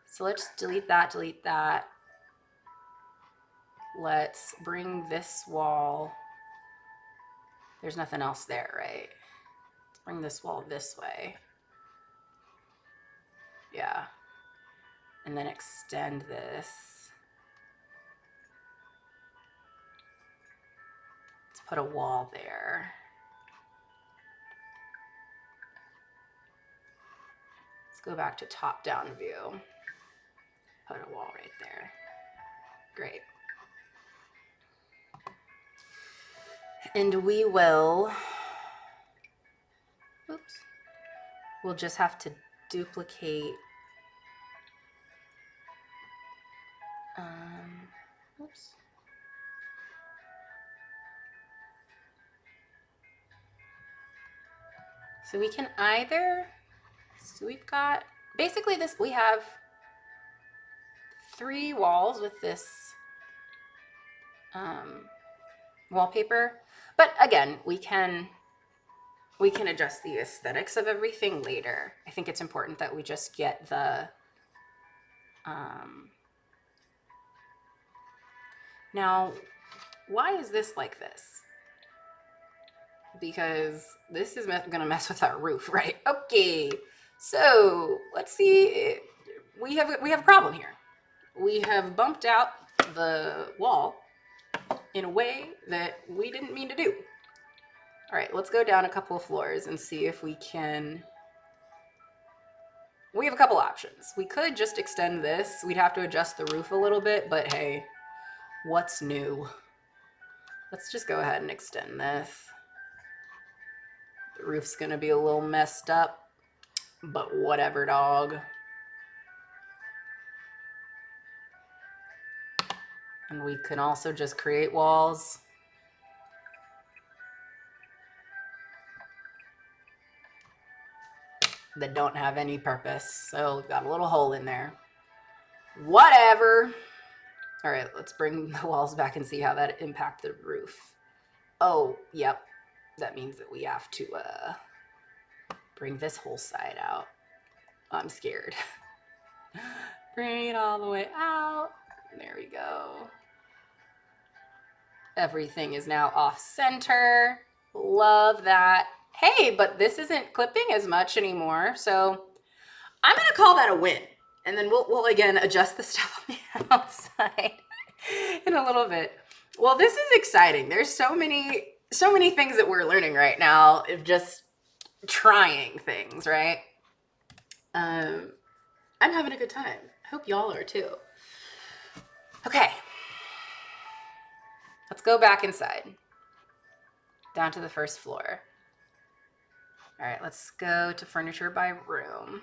So let's delete that, delete that. Let's bring this wall. There's nothing else there, right? Let's bring this wall this way. Yeah. And then extend this. Let's put a wall there. Let's go back to top-down view. Put a wall right there. Great. And we will, oops, we'll just have to duplicate Oops. So we can either, so we've got, basically this, we have 3 walls with this wallpaper, but again, we can adjust the aesthetics of everything later. I think it's important that we just get the, now, why is this like this? Because this is gonna mess with our roof, right? Okay, so let's see. We have a problem here. We have bumped out the wall in a way that we didn't mean to do. All right, let's go down a couple of floors and see if we can. We have a couple options. We could just extend this. We'd have to adjust the roof a little bit, but hey, what's new? Let's just go ahead and extend this. The roof's gonna be a little messed up, but whatever, dog. And we can also just create walls. That don't have any purpose. So we've got a little hole in there. Whatever. All right, let's bring the walls back and see how that impacted the roof. Oh, yep. That means that we have to bring this whole side out. I'm scared. Bring it all the way out. There we go. Everything is now off center. Love that. Hey, but this isn't clipping as much anymore. So I'm gonna call that a win. And then we'll again adjust the stuff on the outside in a little bit. Well, this is exciting. There's so many things that we're learning right now of just trying things, right? I'm having a good time. I hope y'all are too. Okay. Let's go back inside. Down to the first floor. All right, let's go to furniture by room.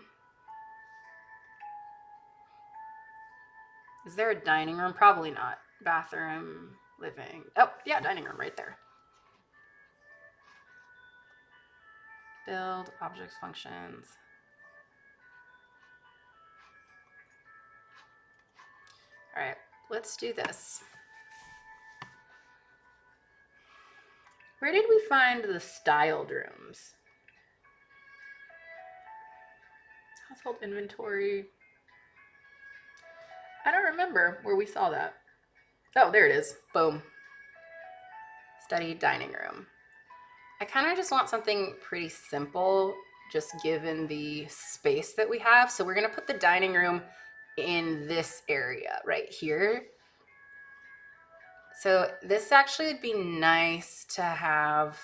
Is there a dining room? Probably not. Bathroom, living. Oh, yeah, dining room right there. Build, objects, functions. All right, let's do this. Where did we find the styled rooms? Household inventory. I don't remember where we saw that. Oh, there it is. Boom. Study, dining room. I kind of just want something pretty simple, just given the space that we have. So we're going to put the dining room in this area right here. So this actually would be nice to have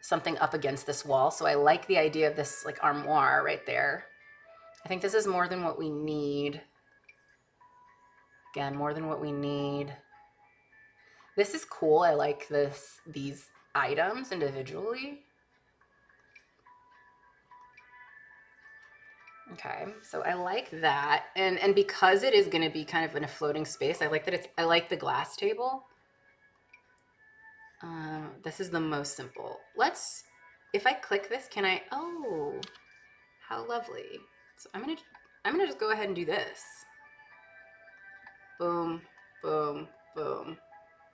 something up against this wall. So I like the idea of this like armoire right there. I think this is more than what we need. Again, more than what we need. This is cool. I like these items individually. Okay, so I like that. And because it is going to be kind of in a floating space, I like that I like the glass table. This is the most simple. If I click this, can I, oh, how lovely. So I'm gonna just go ahead and do this. Boom, boom, boom,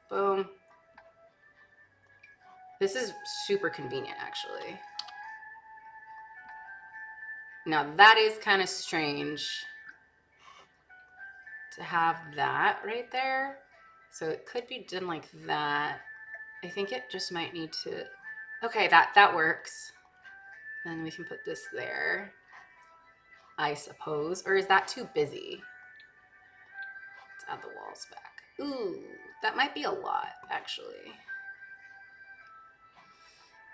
boom. This is super convenient, actually. Now that is kind of strange to have that right there. So it could be done like that. I think it just might need to, okay, that works. Then we can put this there, I suppose. Or is that too busy? Let's add the walls back. Ooh, that might be a lot, actually.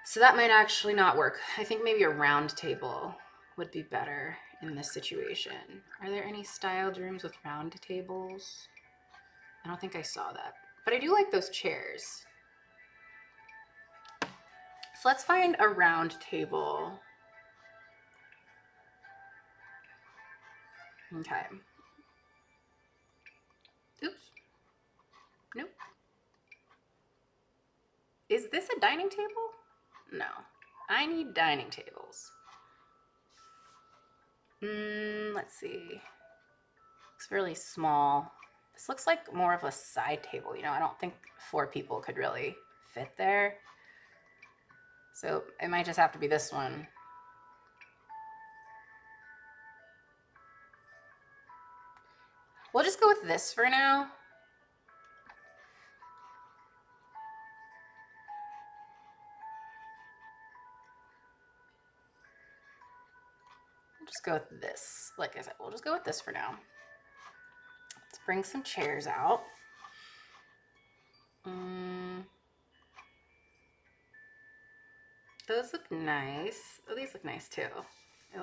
So that might actually not work. I think maybe a round table would be better in this situation. Are there any styled rooms with round tables? I don't think I saw that, but I do like those chairs. So let's find a round table. Okay. dining table? No, I need dining tables. Let's see. Looks really small. This looks like more of a side table. You know, I don't think 4 people could really fit there. So it might just have to be this one. We'll just go with this for now. We'll just go with this. Like I said, we'll just go with this for now. Let's bring some chairs out. Those look nice. Oh, these look nice too. I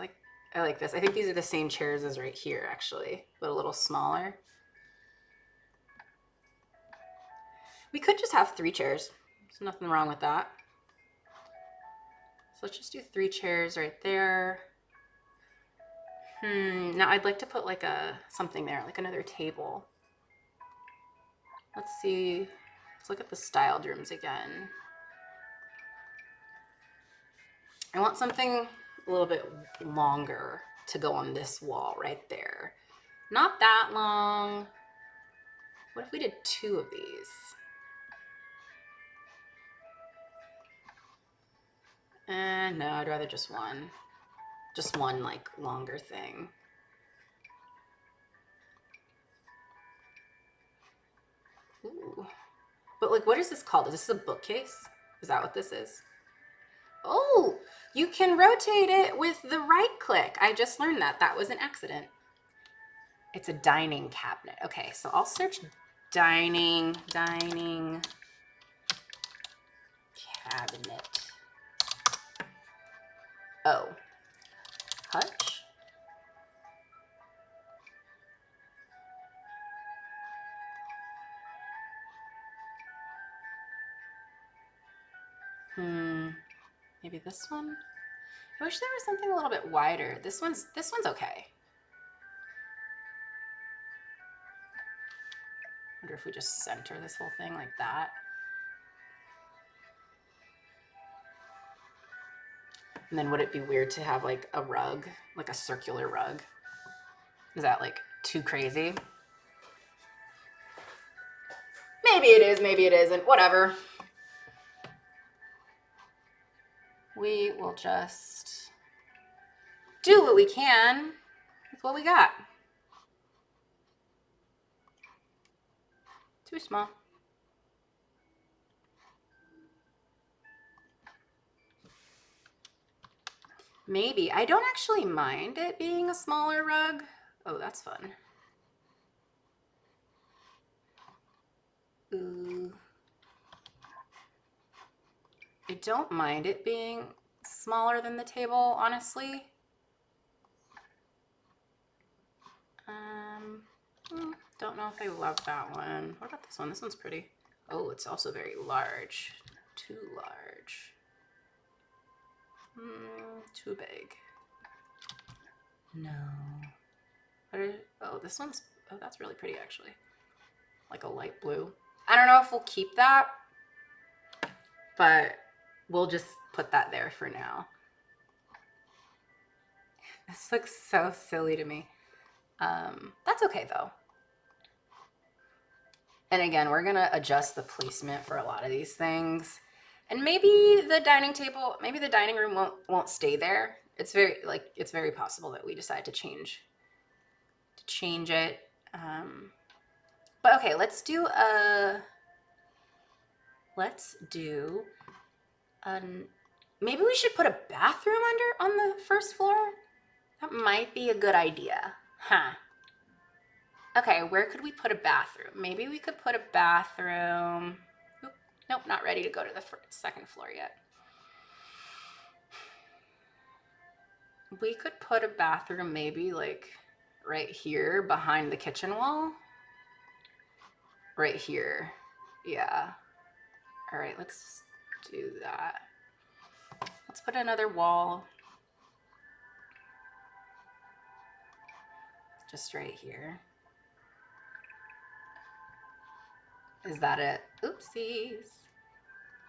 like this. I think these are the same chairs as right here, actually, but a little smaller. We could just have 3 chairs. There's nothing wrong with that. So let's just do 3 chairs right there. Now I'd like to put like something there, like another table. Let's see. Let's look at the styled rooms again. I want something a little bit longer to go on this wall right there. Not that long. What if we did 2 of these? No, I'd rather just one. Just one like longer thing. Ooh. But like, what is this called? Is this a bookcase? Is that what this is? Oh, you can rotate it with the right click. I just learned that. That was an accident. It's a dining cabinet. Okay, so I'll search dining cabinet. Oh, hutch. Maybe this one. I wish there was something a little bit wider. This one's okay. Wonder if we just center this whole thing like that. And then would it be weird to have like a rug, like a circular rug? Is that like too crazy? Maybe it is, maybe it isn't, whatever. We will just do what we can with what we got. Too small. Maybe. I don't actually mind it being a smaller rug. Oh, that's fun. Ooh. I don't mind it being smaller than the table, honestly. Don't know if I love that one. What about this one? This one's pretty. Oh, it's also very large. Too large. Too big. No. Oh, this one's, oh, that's really pretty actually. Like a light blue. I don't know if we'll keep that, but we'll just put that there for now. This looks so silly to me. That's okay though. And again, we're gonna adjust the placement for a lot of these things. And maybe the dining table, maybe the dining room won't stay there. It's very possible that we decide to change it. But okay, let's do maybe we should put a bathroom on the first floor. That might be a good idea, huh? Okay, where could we put a bathroom? Maybe we could put a bathroom. Oop, nope, not ready to go to the second floor yet. We could put a bathroom maybe like right here behind the kitchen wall. Right here. Yeah. All right, let's do that. Let's put another wall. Just right here. Is that it? Oopsies.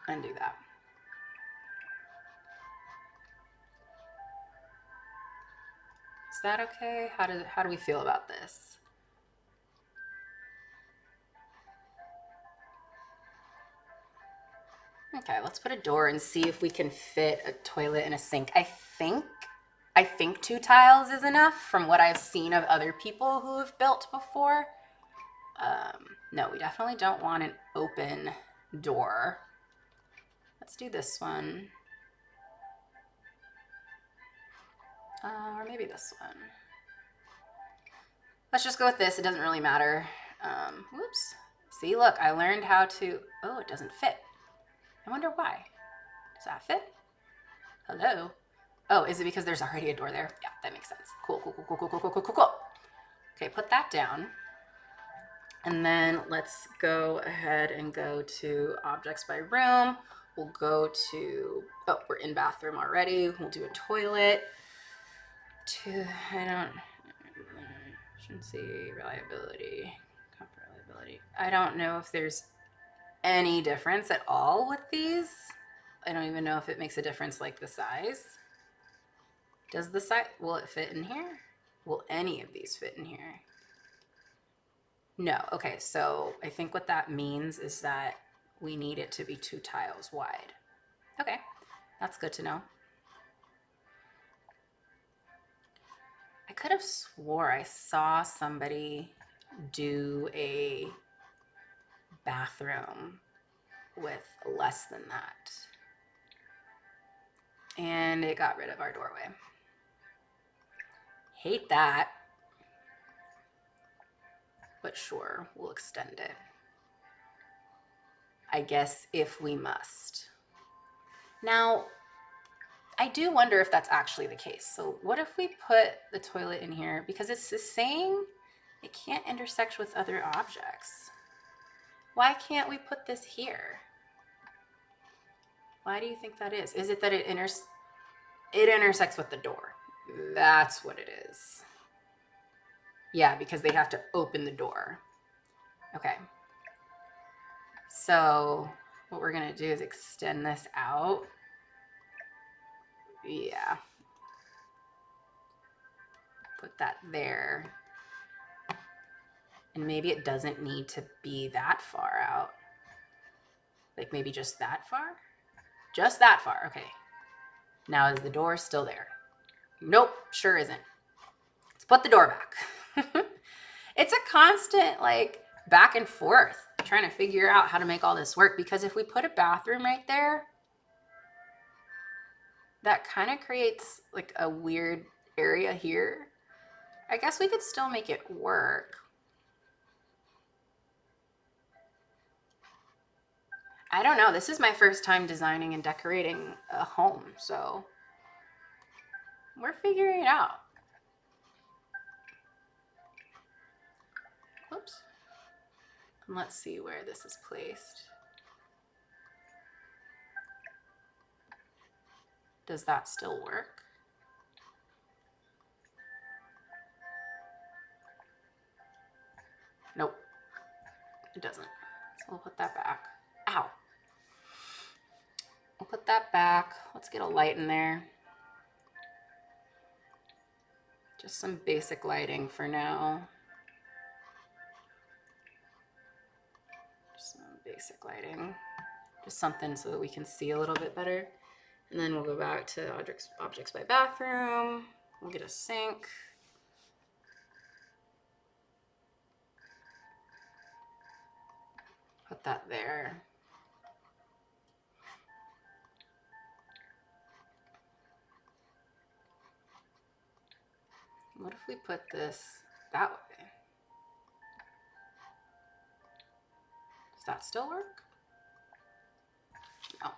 Undo that. Is that okay? How do we feel about this? Okay, let's put a door and see if we can fit a toilet and a sink. I think 2 tiles is enough from what I've seen of other people who have built before. No, we definitely don't want an open door. Let's do this one. Or maybe this one. Let's just go with this. It doesn't really matter. Whoops. See, look, I learned how to... Oh, it doesn't fit. I wonder why. Does that fit? Hello? Oh, is it because there's already a door there? Yeah, that makes sense. Cool, cool, cool, cool, cool, cool, cool, cool, cool. Okay, put that down. And then let's go ahead and go to objects by room. We'll go to, oh, we're in bathroom already. We'll do a toilet. Efficiency, reliability, comfort, reliability. I don't know if there's any difference at all with these. I don't even know if it makes a difference like the size. Does the size, will it fit in here? Will any of these fit in here? No. Okay, so I think what that means is that we need it to be 2 tiles wide. Okay, that's good to know. I could have swore I saw somebody do a bathroom with less than that. And it got rid of our doorway. Hate that. But sure, we'll extend it. I guess if we must. Now, I do wonder if that's actually the case. So what if we put the toilet in here? Because it's saying it can't intersect with other objects. Why can't we put this here? Why do you think that is? Is it that it intersects with the door? That's what it is. Yeah, because they have to open the door. Okay. So what we're gonna do is extend this out. Yeah. Put that there. And maybe it doesn't need to be that far out. Like maybe just that far? Just that far, okay. Now is the door still there? Nope, sure isn't. Let's put the door back. It's a constant like back and forth trying to figure out how to make all this work, because if we put a bathroom right there, that kind of creates like a weird area here. I guess we could still make it work. I don't know. This is my first time designing and decorating a home, so we're figuring it out. Whoops. And let's see where this is placed. Does that still work? Nope, it doesn't. So we'll put that back. Ow. We'll put that back. Let's get a light in there. Just some basic lighting for now. Just some basic lighting. Just something so that we can see a little bit better. And then we'll go back to objects by bathroom. We'll get a sink. Put that there. What if we put this that way? Does that still work? No.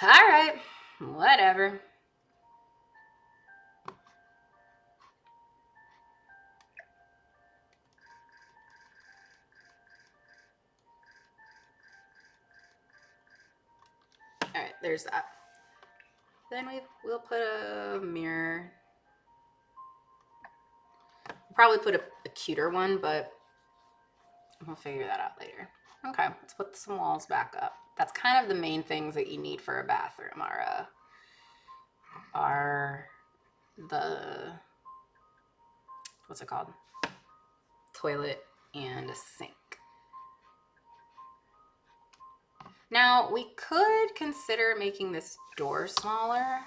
All right, whatever. All right, there's that. Then we'll put a mirror. We'll probably put a cuter one, but we'll figure that out later. Okay, let's put some walls back up. That's kind of the main things that you need for a bathroom are the, what's it called? Toilet and a sink. Now, we could consider making this door smaller,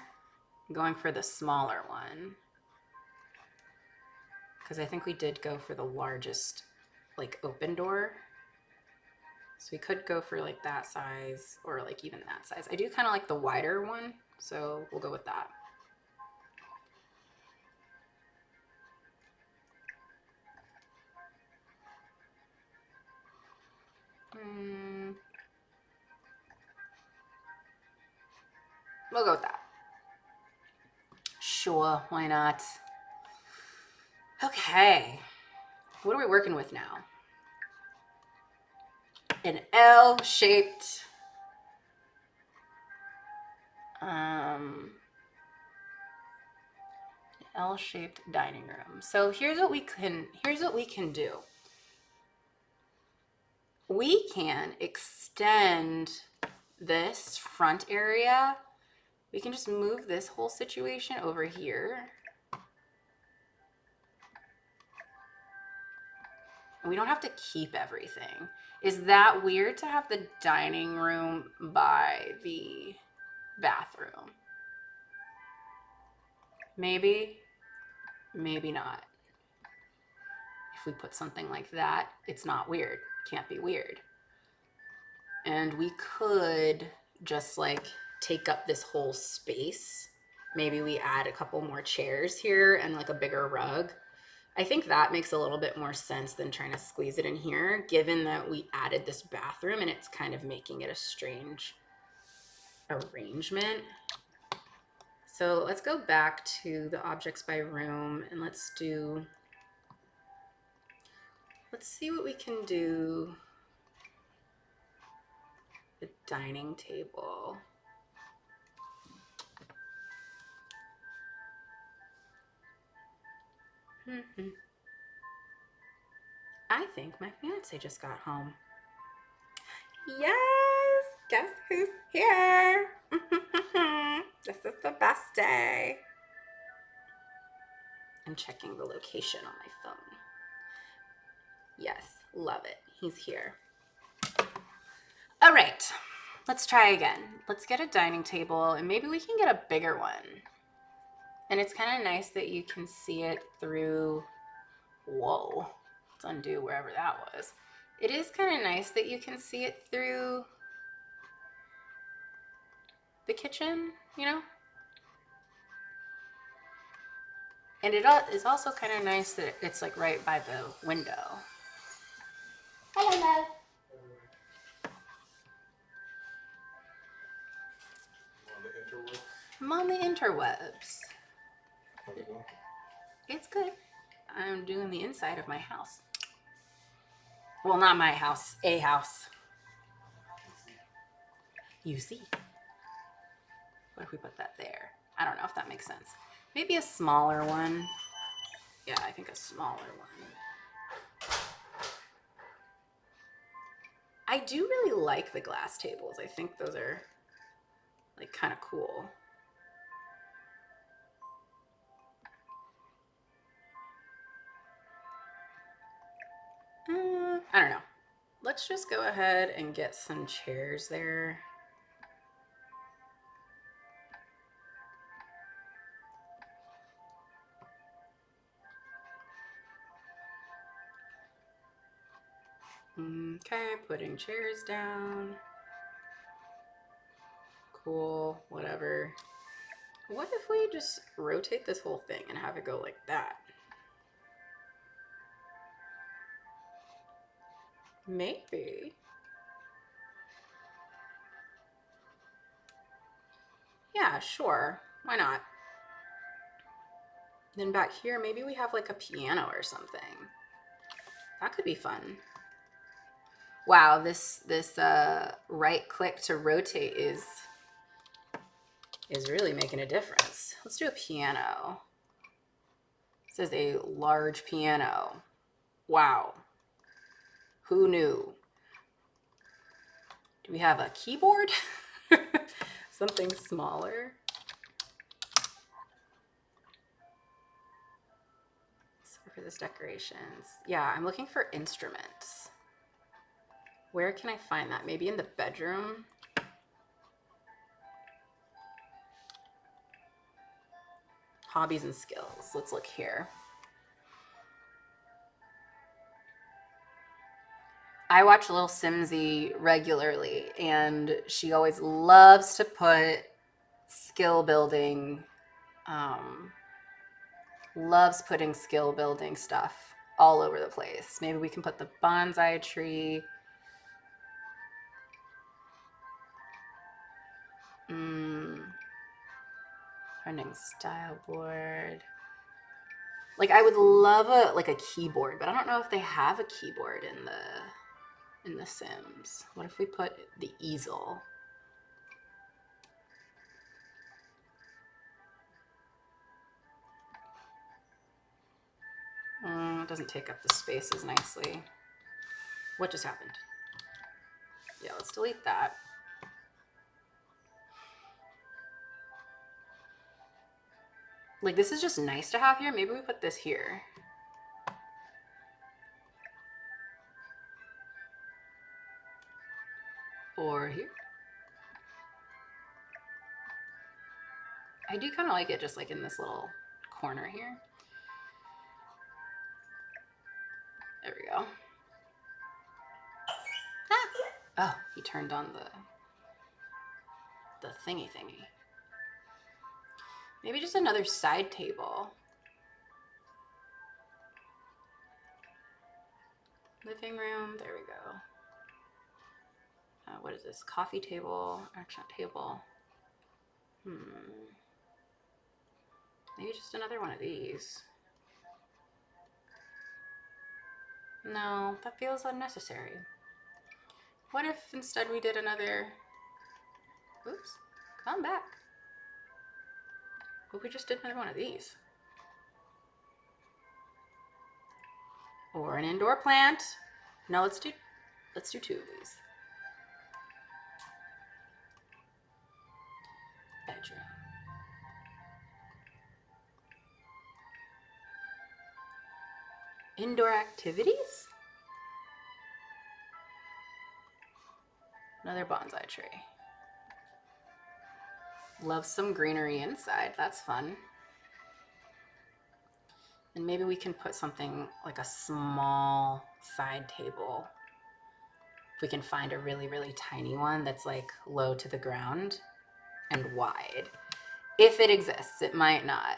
going for the smaller one. Because I think we did go for the largest, like, open door. So we could go for, like, that size or, like, even that size. I do kind of like the wider one, so we'll go with that. We'll go with that. Sure, why not? Okay, what are we working with now? An L-shaped L-shaped dining room. So here's what we can do. We can extend this front area. We can just move this whole situation over here. We don't have to keep everything. Is that weird to have the dining room by the bathroom? Maybe, maybe not. If we put something like that, it's not weird. Can't be weird. And we could just like take up this whole space. Maybe we add a couple more chairs here and like a bigger rug. I think that makes a little bit more sense than trying to squeeze it in here, given that we added this bathroom and it's kind of making it a strange arrangement. So let's go back to the objects by room and let's see what we can do. The dining table. I think my fiance just got home. Yes, guess who's here? This is the best day. I'm checking the location on my phone. Yes, love it. He's here. All right, let's try again. Let's get a dining table and maybe we can get a bigger one. And it's kind of nice that you can see it through, whoa, let's undo wherever that was. It is kind of nice that you can see it through the kitchen, you know? And it is also kind of nice that it's like right by the window. Hello, love. I'm on the interwebs. It's good. I'm doing the inside of my house. Well, not my house, a house. You see. What if we put that there? I don't know if that makes sense. Maybe a smaller one. Yeah, I think a smaller one. I do really like the glass tables. I think those are like kind of cool. I don't know. Let's just go ahead and get some chairs there. Okay, putting chairs down. Cool, whatever. What if we just rotate this whole thing and have it go like that? Maybe. Yeah, sure. Why not? Then back here, maybe we have like a piano or something. That could be fun. Wow, this right click to rotate is really making a difference. Let's do a piano. It says a large piano. Wow. Who knew? Do we have a keyboard? Something smaller. So for this decorations, yeah, I'm looking for instruments. Where can I find that? Maybe in the bedroom? Hobbies and skills. Let's look here. I watch Little Simsy regularly, and she always loves to put skill building, loves putting skill building stuff all over the place. Maybe we can put the bonsai tree. Trending style board. Like I would love a keyboard, but I don't know if they have a keyboard in the Sims. What if we put the easel? It doesn't take up the spaces nicely. What just happened? Yeah, let's delete that. Like this is just nice to have here. Maybe we put this here. Or here. I do kind of like it just like in this little corner here. There we go. Ah! Oh, he turned on the thingy. Maybe just another side table. Living room, there we go. What is this? Coffee table, action table. Maybe just another one of these. No, that feels unnecessary. What if instead we did another, oops, come back. What if we just did another one of these? Or an indoor plant. No, let's do two of these. Bedroom. Indoor activities? Another bonsai tree. Love some greenery inside. That's fun. And maybe we can put something like a small side table. If we can find a really, really tiny one that's like low to the ground and wide. If it exists, it might not.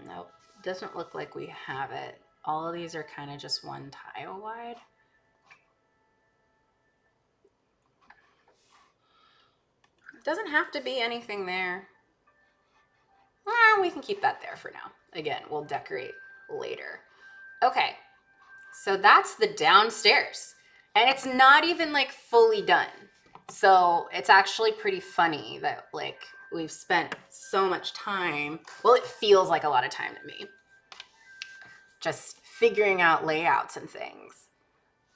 Nope, doesn't look like we have it. All of these are kind of just one tile wide. Doesn't have to be anything there. We can keep that there for now. Again, we'll decorate later. Okay, so that's the downstairs. And it's not even like fully done. So it's actually pretty funny that like we've spent so much time. Well, it feels like a lot of time to me. Just figuring out layouts and things.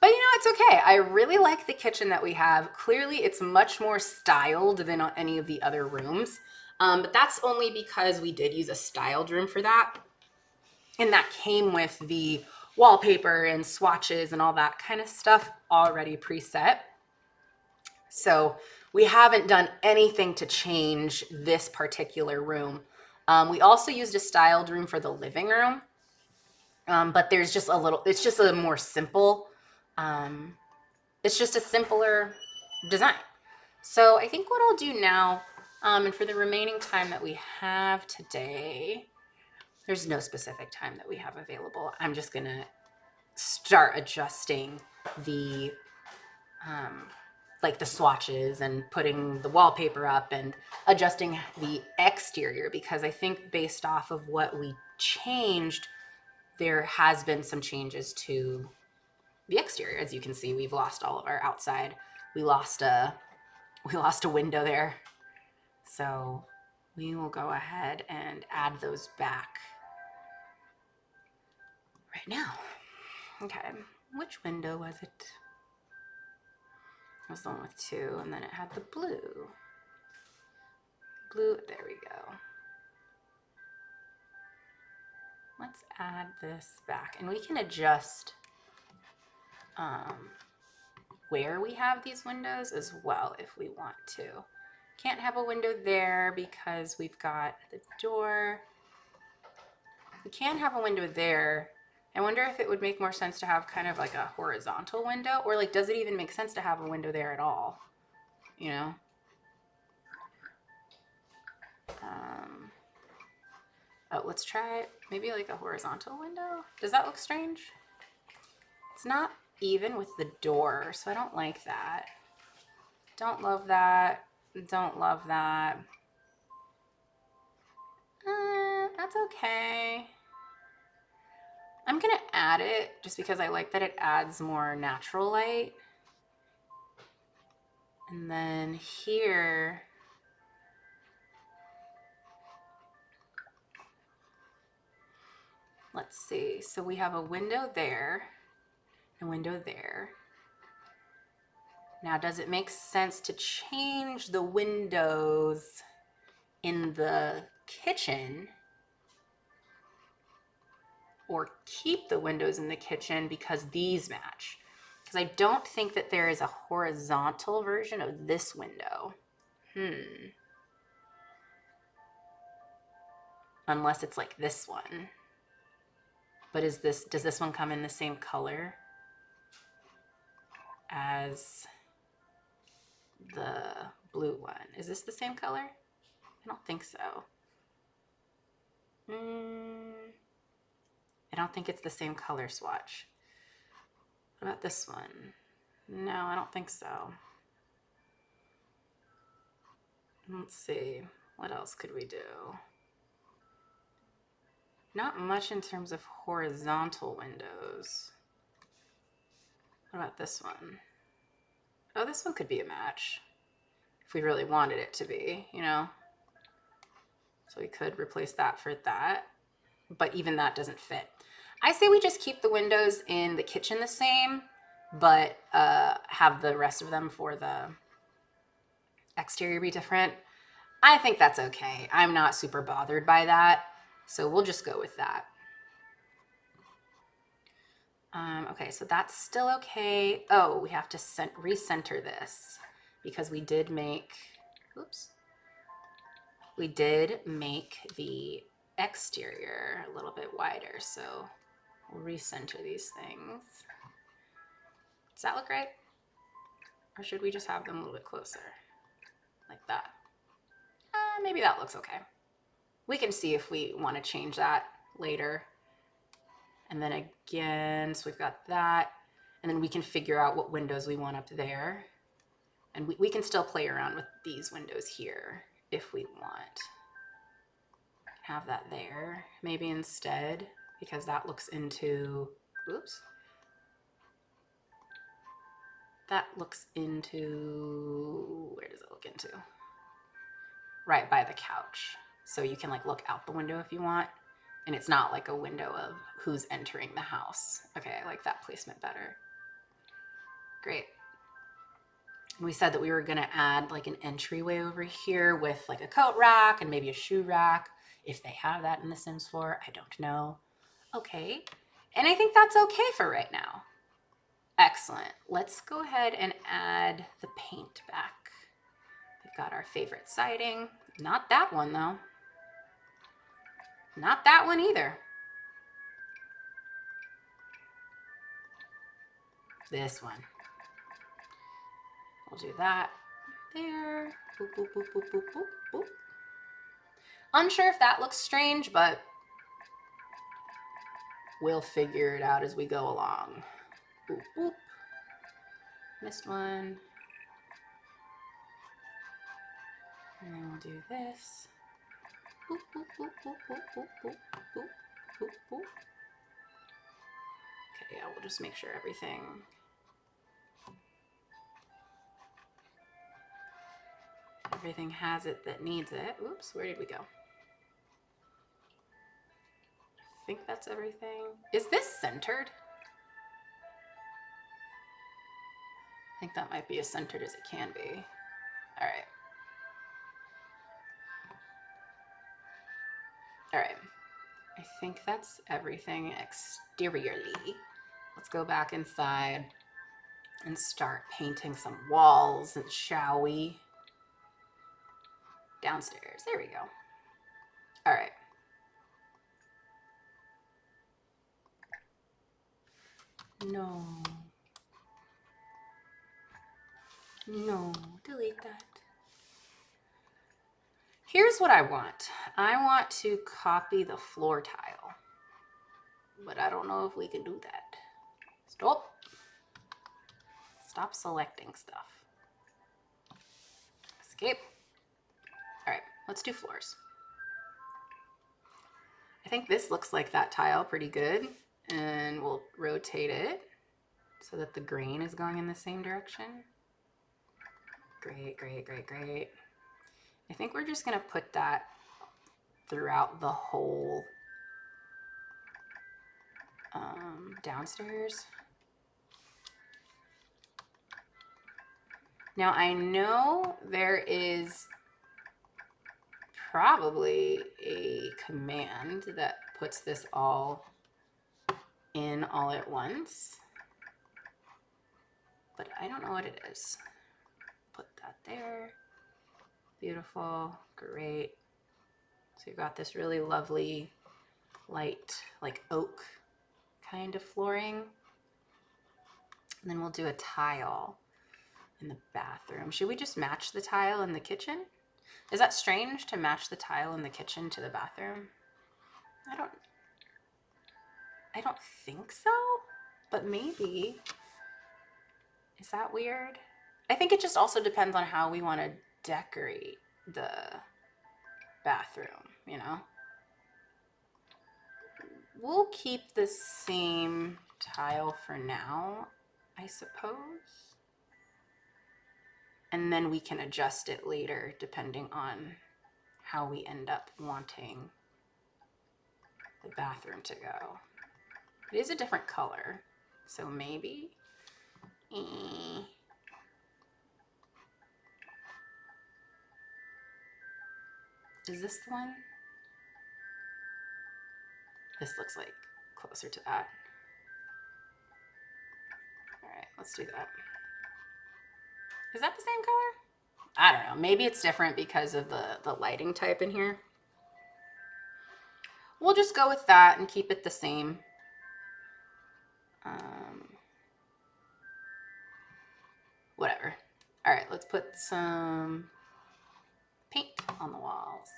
But you know, it's okay. I really like the kitchen that we have. Clearly, it's much more styled than on any of the other rooms. But that's only because we did use a styled room for that. And that came with the wallpaper and swatches and all that kind of stuff already preset. So we haven't done anything to change this particular room. We also used a styled room for the living room. But there's just it's just a more simple, it's just a simpler design. So I think what I'll do now, and for the remaining time that we have today, there's no specific time that we have available. I'm just gonna start adjusting the, like the swatches and putting the wallpaper up and adjusting the exterior, because I think based off of what we changed, there has been some changes to the exterior. As you can see, we've lost all of our outside. We lost a window there. So we will go ahead and add those back right now. Okay, which window was it? It was the one with 2, and then it had the blue. Blue, there we go. Let's add this back, and we can adjust where we have these windows as well if we want to. Can't have a window there because we've got the door. We can have a window there. I wonder if it would make more sense to have kind of like a horizontal window, or like, does it even make sense to have a window there at all? You know? Oh, let's try maybe like a horizontal window. Does that look strange? It's not even with the door, so I don't like that. Don't love that. Don't love that. That's okay. I'm gonna add it just because I like that it adds more natural light. And then here, let's see. So we have a window there, a window there. Now, does it make sense to change the windows in the kitchen or keep the windows in the kitchen because these match? Because I don't think that there is a horizontal version of this window. Unless it's like this one. But does this one come in the same color as the blue one? Is this the same color? I don't think so. I don't think it's the same color swatch. What about this one? No, I don't think so. Let's see. What else could we do? Not much in terms of horizontal windows. What about this one? Oh, this one could be a match if we really wanted it to be, you know? So we could replace that for that, but even that doesn't fit. I say we just keep the windows in the kitchen the same, but have the rest of them for the exterior be different. I think that's okay. I'm not super bothered by that, so we'll just go with that. Okay, so that's still okay. Oh, we have to recenter this because we did make, oops, we did make the exterior a little bit wider, so we'll recenter these things. Does that look right? Or should we just have them a little bit closer? Like that. Maybe that looks okay. We can see if we want to change that later. And then again, so we've got that. And then we can figure out what windows we want up there. And we can still play around with these windows here if we want. Have that there maybe instead, because that looks into, oops. That looks into, where does it look into? Right by the couch. So you can like look out the window if you want. And it's not like a window of who's entering the house. Okay, I like that placement better. Great. We said that we were gonna add like an entryway over here with like a coat rack and maybe a shoe rack. If they have that in the Sims 4, I don't know. Okay, and I think that's okay for right now. Excellent. Let's go ahead and add the paint back. We've got our favorite siding. Not that one though. Not that one either. This one. We'll do that there. Boop, boop, boop, boop, boop, boop, boop. Unsure if that looks strange, but we'll figure it out as we go along. Boop, boop. Missed one. And then we'll do this. Boop, boop, boop, boop, boop, boop, boop, boop, boop, boop. Okay, yeah, we'll just make sure everything. Everything has it that needs it. Oops, where did we go? I think that's everything. Is this centered? I think that might be as centered as it can be. All right. All right. I think that's everything exteriorly. Let's go back inside and start painting some walls, shall we? Downstairs. There we go. All right. No. No, delete that. Here's what I want. I want to copy the floor tile, but I don't know if we can do that. Stop. Stop selecting stuff. Escape. All right, let's do floors. I think this looks like that tile pretty good, and we'll rotate it so that the grain is going in the same direction. Great, great, great, great. I think we're just gonna put that throughout the whole downstairs. Now I know there is probably a command that puts this all in all at once, but I don't know what it is. Put that there. Beautiful, great. So you've got this really lovely light, like oak kind of flooring. And then we'll do a tile in the bathroom. Should we just match the tile in the kitchen? Is that strange to match the tile in the kitchen to the bathroom? I don't think so, but maybe. Is that weird? I think it just also depends on how we want to decorate the bathroom, you know? We'll keep the same tile for now, I suppose. And then we can adjust it later depending on how we end up wanting the bathroom to go. It is a different color, so maybe. Is this the one? This looks like closer to that. All right, let's do that. Is that the same color? I don't know. Maybe it's different because of the lighting type in here. We'll just go with that and keep it the same. Whatever. All right, let's put some paint on the walls.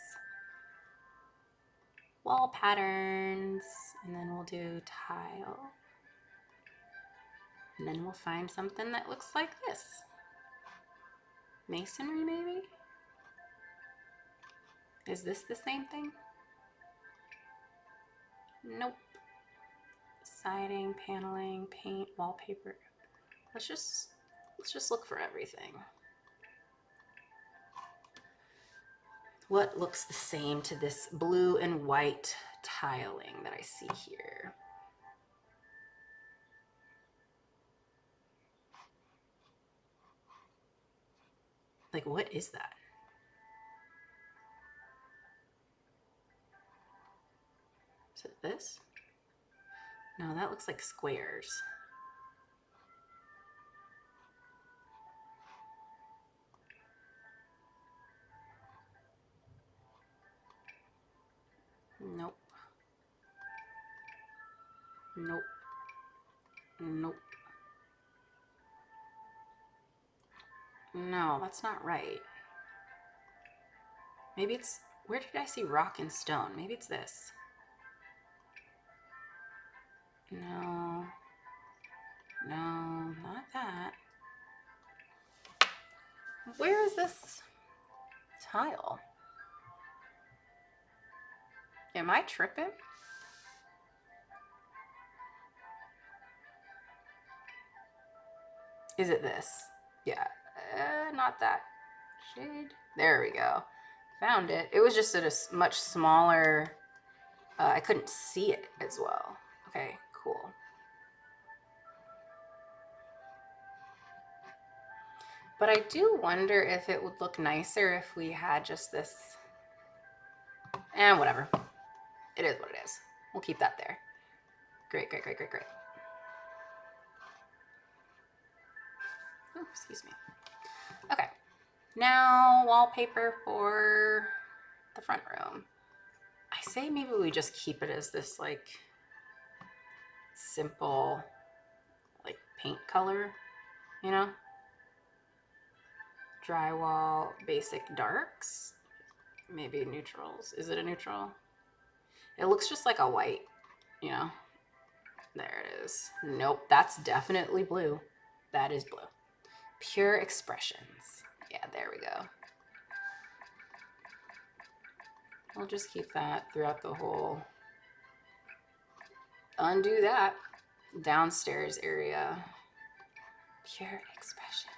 Wall patterns, and then we'll do tile. And then we'll find something that looks like this. Masonry, maybe? Is this the same thing? Nope. Siding, paneling, paint, wallpaper. Let's just look for everything. What looks the same to this blue and white tiling that I see here? Like, what is that? Is it this? No, that looks like squares. Nope. Nope. Nope. No, that's not right. Maybe it's, where did I see rock and stone? Maybe it's this. No. No, not that. Where is this tile? Am I tripping? Is it this? Yeah, not that. shade. There we go. Found it. It was just at a much smaller, I couldn't see it as well. Okay, cool. But I do wonder if it would look nicer if we had just this, and whatever. It is what it is. We'll keep that there. Great, great, great, great, great. Oh, excuse me. Okay, now wallpaper for the front room. I say maybe we just keep it as this like simple like paint color, you know? Drywall, basic darks, maybe neutrals. Is it a neutral? It looks just like a white, you know? There it is. Nope, that's definitely blue. That is blue. Pure expressions. Yeah, there we go. We'll just keep that throughout the whole. Undo that. Downstairs area. Pure expressions.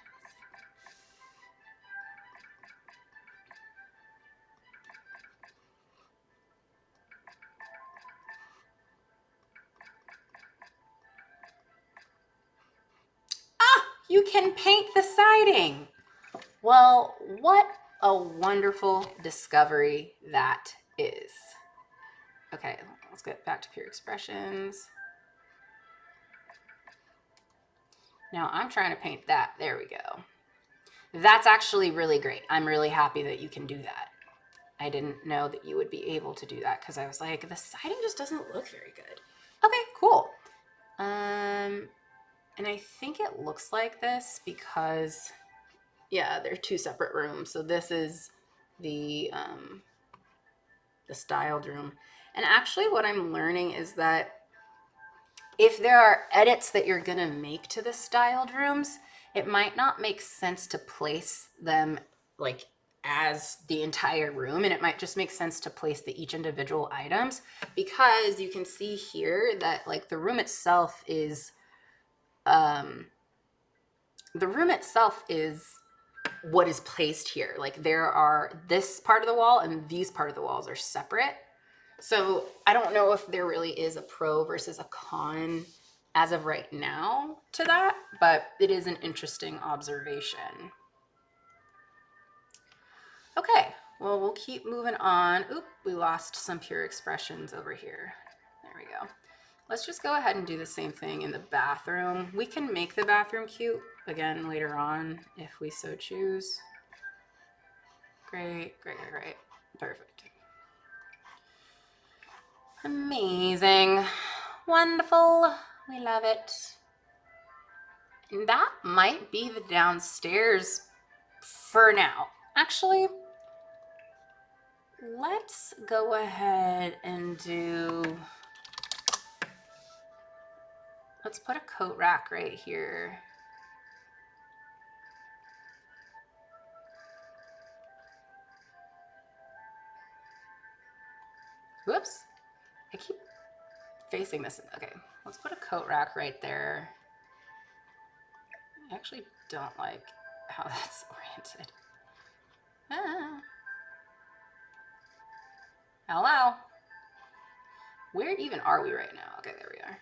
Ah, you can paint the siding. Well, what a wonderful discovery that is. Okay, let's get back to pure expressions. Now I'm trying to paint that. There we go. That's actually really great. I'm really happy that you can do that. I didn't know that you would be able to do that because I was like, the siding just doesn't look very good. Okay, cool. And I think it looks like this because, yeah, they're two separate rooms. So this is the styled room. And actually what I'm learning is that if there are edits that you're gonna make to the styled rooms, it might not make sense to place them like as the entire room, and it might just make sense to place each individual items, because you can see here that like the room itself is what is placed here. Like there are this part of the wall and these part of the walls are separate. So I don't know if there really is a pro versus a con as of right now to that, but it is an interesting observation. Okay, well, we'll keep moving on. Oop, we lost some pure expressions over here. There we go. Let's just go ahead and do the same thing in the bathroom. We can make the bathroom cute again later on if we so choose. Great, great, great, great. Perfect. Amazing. Wonderful. We love it. And that might be the downstairs for now. Actually, let's go ahead and let's put a coat rack right here. Whoops. I keep facing this. Okay, let's put a coat rack right there. I actually don't like how that's oriented. Hello. Where even are we right now? Okay, there we are.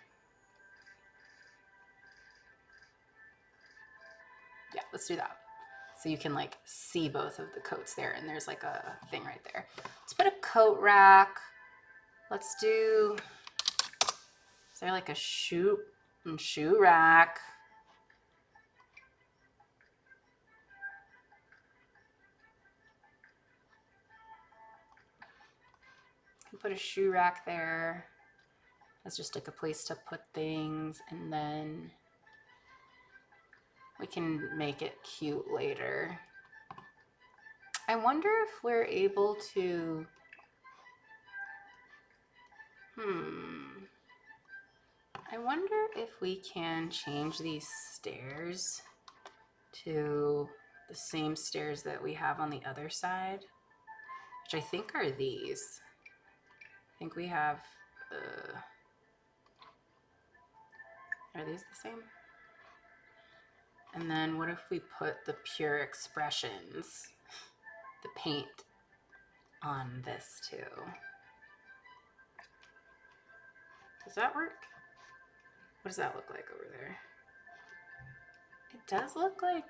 Yeah, let's do that. So you can like see both of the coats there, and there's like a thing right there. Let's put a coat rack. Let's do, is there like a shoe rack? Put a shoe rack there. That's just like a place to put things, and then we can make it cute later. I wonder if we're able to, I wonder if we can change these stairs to the same stairs that we have on the other side, which I think are these. I think we have, are these the same? And then what if we put the pure expressions the paint on this too. Does that work? What does that look like over there? It does look like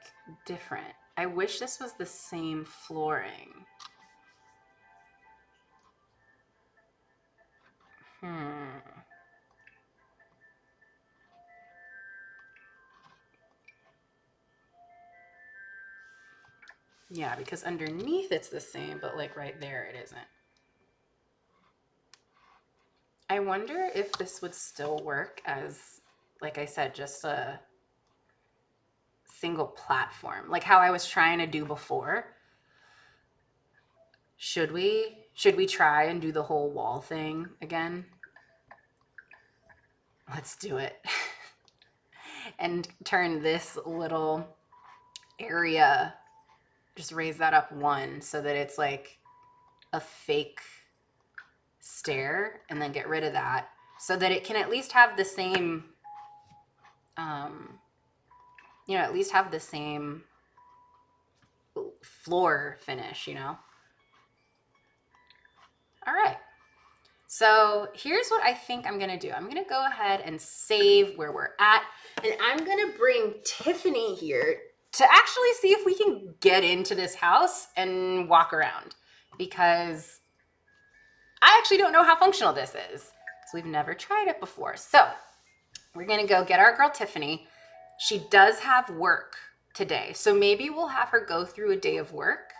different. I wish this was the same flooring. Yeah, because underneath it's the same, but like right there it isn't. I wonder if this would still work as, like I said, just a single platform, like how I was trying to do before. Should we try and do the whole wall thing again? Let's do it. And turn this little area, just raise that up one so that it's like a fake stair, and then get rid of that so that it can at least have the same at least have the same floor finish, All right. So here's what I think I'm going to do. I'm going to go ahead and save where we're at, and I'm going to bring Tiffany here to actually see if we can get into this house and walk around, because I actually don't know how functional this is, because we've never tried it before. So we're going to go get our girl Tiffany. She does have work today, so maybe we'll have her go through a day of work.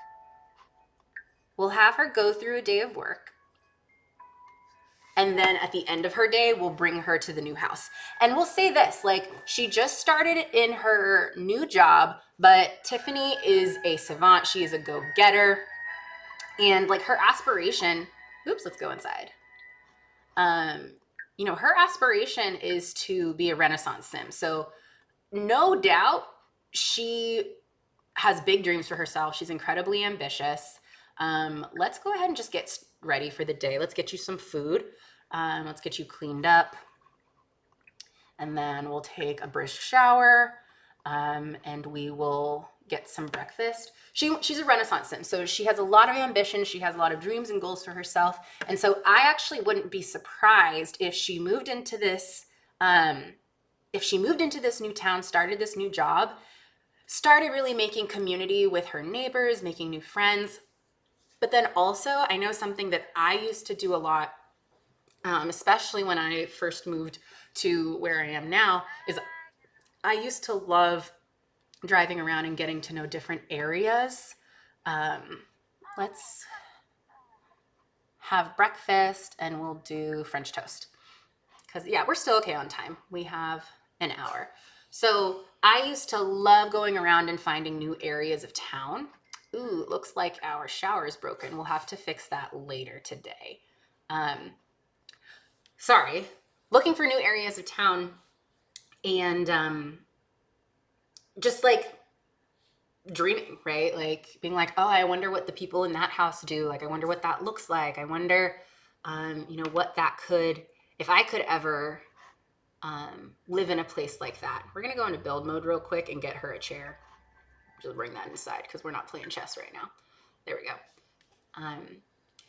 And then at the end of her day, we'll bring her to the new house. And we'll say this, like, she just started in her new job, but Tiffany is a savant. She is a go-getter. And like her aspiration, let's go inside. Her aspiration is to be a Renaissance sim. So no doubt she has big dreams for herself. She's incredibly ambitious. Let's go ahead and just get ready for the day. Let's get you some food. Let's get you cleaned up. And then we'll take a brisk shower. And we will get some breakfast. She's a Renaissance sim, so she has a lot of ambition. She has a lot of dreams and goals for herself. And so I actually wouldn't be surprised if she moved into this, new town, started this new job, started really making community with her neighbors, making new friends. But then also, I know something that I used to do a lot, especially when I first moved to where I am now, is I used to love driving around and getting to know different areas. Let's have breakfast and we'll do French toast. Because, we're still okay on time. We have an hour. So I used to love going around and finding new areas of town. Ooh, looks like our shower is broken. We'll have to fix that later today. Looking for new areas of town, and just like dreaming, right? Like being like, oh, I wonder what the people in that house do. Like, I wonder what that looks like. I wonder, what that could, if I could ever live in a place like that. We're going to go into build mode real quick and get her a chair. Just bring that inside because we're not playing chess right now. There we go.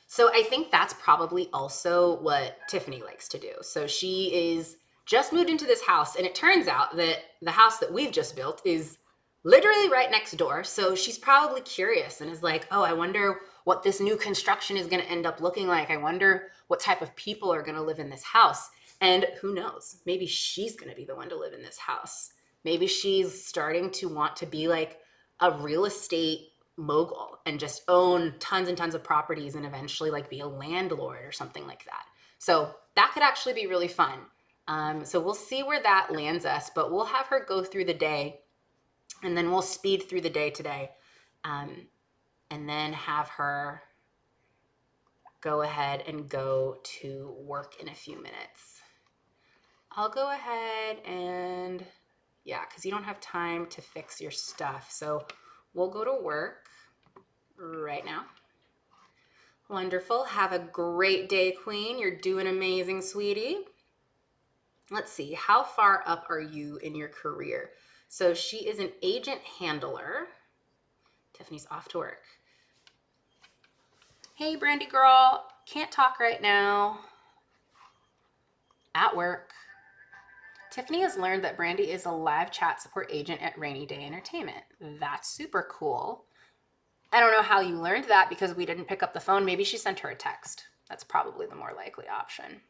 So I think that's probably also what Tiffany likes to do. So she is just moved into this house, and it turns out that the house that we've just built is literally right next door. So she's probably curious and is like, oh, I wonder what this new construction is going to end up looking like. I wonder what type of people are going to live in this house. And who knows, maybe she's going to be the one to live in this house. Maybe she's starting to want to be like a real estate mogul and just own tons and tons of properties and eventually like be a landlord or something like that. So that could actually be really fun. So we'll see where that lands us, but we'll have her go through the day, and then we'll speed through the day today, and then have her go ahead and go to work in a few minutes. I'll go ahead and, because you don't have time to fix your stuff. So we'll go to work right now. Wonderful. Have a great day, Queen. You're doing amazing, sweetie. Let's see. How far up are you in your career? So she is an agent handler. Tiffany's off to work. Hey, Brandy girl, can't talk right now. At work. Tiffany has learned that Brandy is a live chat support agent at Rainy Day Entertainment. That's super cool. I don't know how you learned that because we didn't pick up the phone. Maybe she sent her a text. That's probably the more likely option.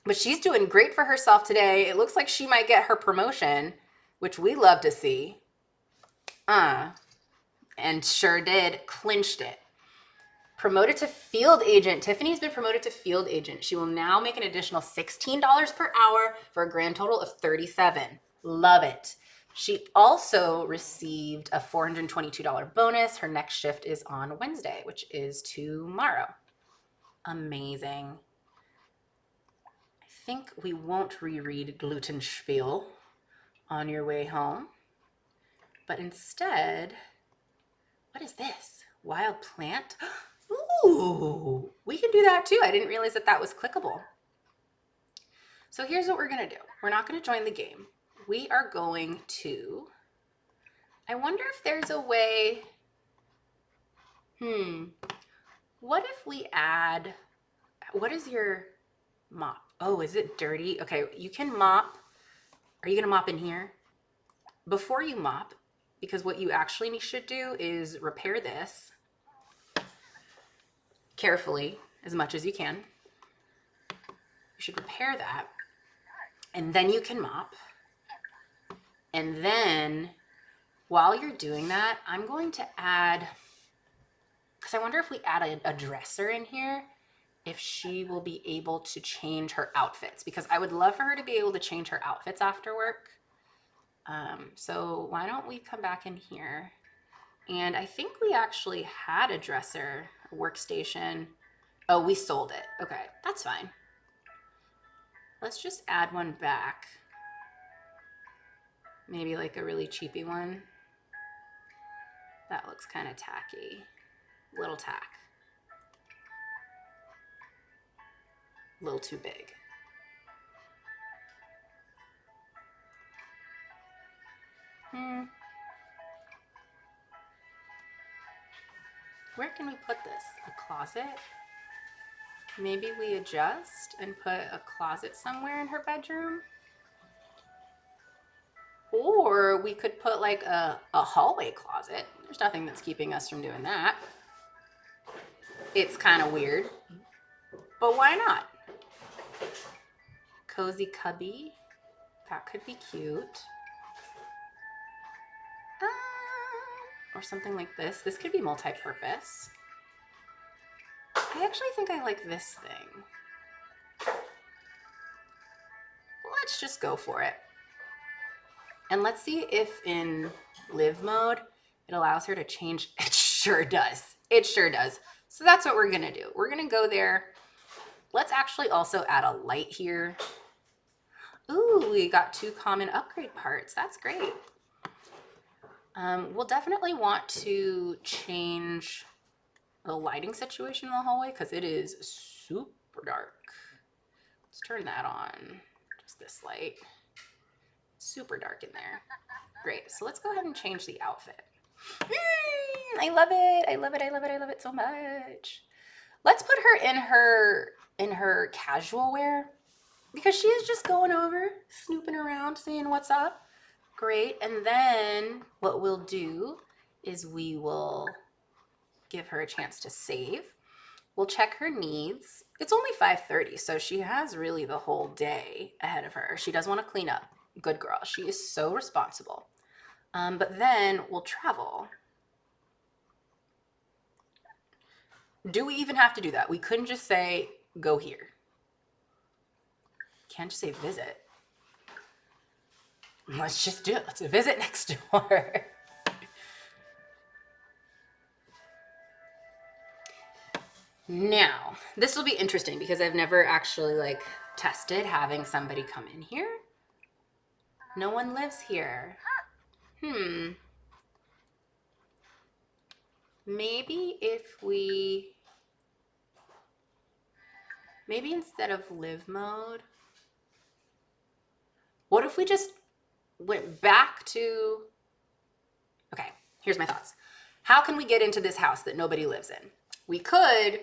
But she's doing great for herself today. It looks like she might get her promotion, which we love to see. And sure did. Clinched it. Promoted to field agent. Tiffany's been promoted to field agent. She will now make an additional $16 per hour for a grand total of $37. Love it. She also received a $422 bonus. Her next shift is on Wednesday, which is tomorrow. Amazing. I think we won't reread Glutenspiel on your way home, but instead, what is this? Wild plant? Ooh, we can do that too. I didn't realize that that was clickable. So here's what we're going to do. We're not going to join the game. We are going to, I wonder if there's a way, what if we add, what is your mop? Oh, is it dirty? Okay, you can mop. Are you going to mop in here? Before you mop, because what you actually should do is repair this carefully as much as you can. You should repair that, and then you can mop. And then while you're doing that, I'm going to add, because I wonder if we add a dresser in here, if she will be able to change her outfits, because I would love for her to be able to change her outfits after work. So why don't we come back in here? And I think we actually had a dresser, a workstation. Oh, we sold it. Okay, that's fine. Let's just add one back. Maybe like a really cheapy one. That looks kind of tacky. Little tack. A little too big. Where can we put this? A closet? Maybe we adjust and put a closet somewhere in her bedroom? Or we could put like a hallway closet. There's nothing that's keeping us from doing that. It's kind of weird, but why not? Cozy cubby. That could be cute. Or something like this. This could be multi-purpose. I actually think I like this thing. Let's just go for it. And let's see if in live mode, it allows her to change. It sure does. It sure does. So that's what we're gonna do. We're gonna go there. Let's actually also add a light here. Ooh, we got 2 common upgrade parts. That's great. We'll definitely want to change the lighting situation in the hallway because it is super dark. Let's turn that on. Just this light. Super dark in there. Great. So let's go ahead and change the outfit. I love it. I love it. I love it. I love it so much. Let's put her in her casual wear because she is just going over, snooping around, seeing what's up. Great. And then what we'll do is we will give her a chance to save. We'll check her needs. It's only 5:30, so she has really the whole day ahead of her. She does want to clean up. Good girl. She is so responsible. But then we'll travel. Do we even have to do that? We couldn't just say, go here. Can't just say visit. Let's just do it. Let's visit next door. Now, this will be interesting because I've never actually like tested having somebody come in here. No one lives here. Maybe if we, maybe instead of live mode, what if we just went back to, okay, here's my thoughts. How can we get into this house that nobody lives in? We could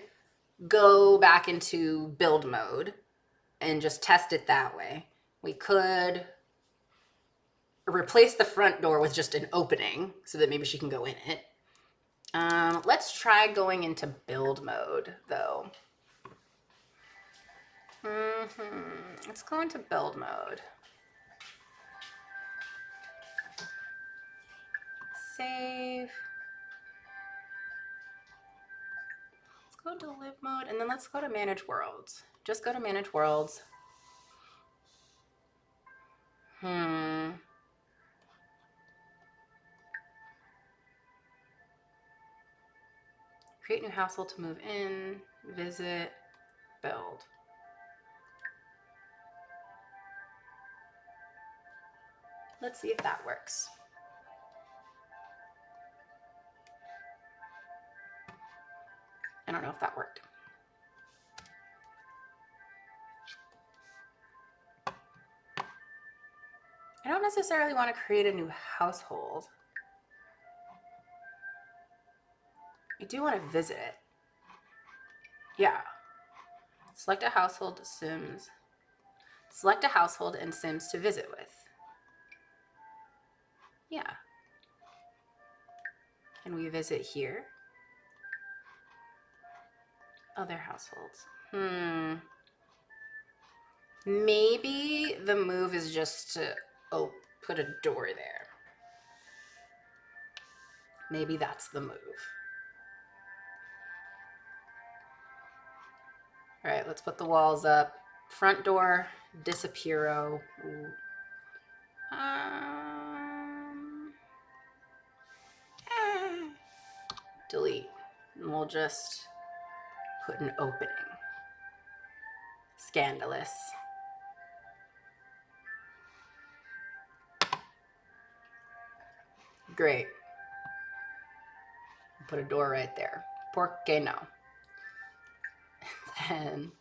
go back into build mode and just test it that way. We could replace the front door with just an opening so that maybe she can go in it. Let's try going into build mode though. Let's go into build mode. Save. Let's go into live mode and then let's go to manage worlds. Just go to manage worlds. Create new household to move in, visit, build. Let's see if that works. I don't know if that worked. I don't necessarily want to create a new household. I do want to visit it. Yeah. Select a household, Sims. Select a household and Sims to visit with. Yeah. Can we visit here? Other households. Maybe the move is just to put a door there. Maybe that's the move. All right, let's put the walls up. Front door, disappearo. Delete. And we'll just put an opening. Scandalous. Great. Put a door right there. Por qué no? Then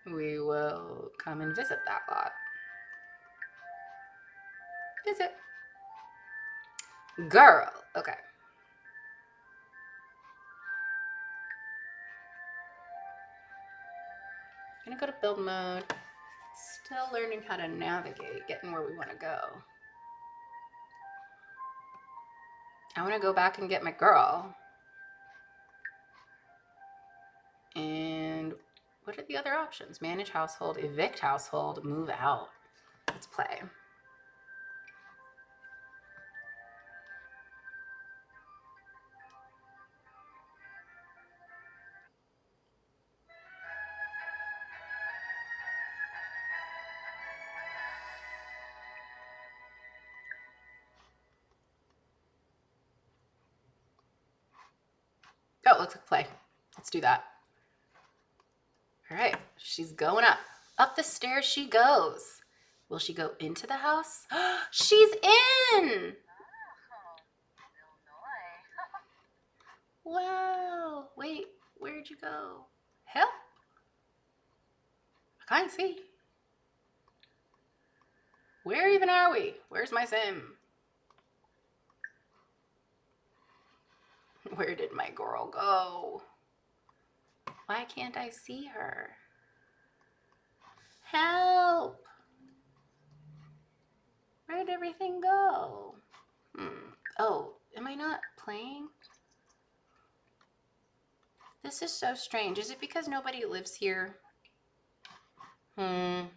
we will come and visit that lot. Visit. Girl. Okay. I'm gonna go to build mode. Still learning how to navigate, getting where we want to go. I want to go back and get my girl. And what are the other options? Manage household, evict household, move out. Let's play. Oh, let's play. Let's do that. All right, she's going up. Up the stairs she goes. Will she go into the house? She's in! Wow. Wait, where'd you go? Help? I can't see. Where even are we? Where's my sim? Where did my girl go? Why can't I see her? Help! Where'd everything go? Oh, am I not playing? This is so strange. Is it because nobody lives here? I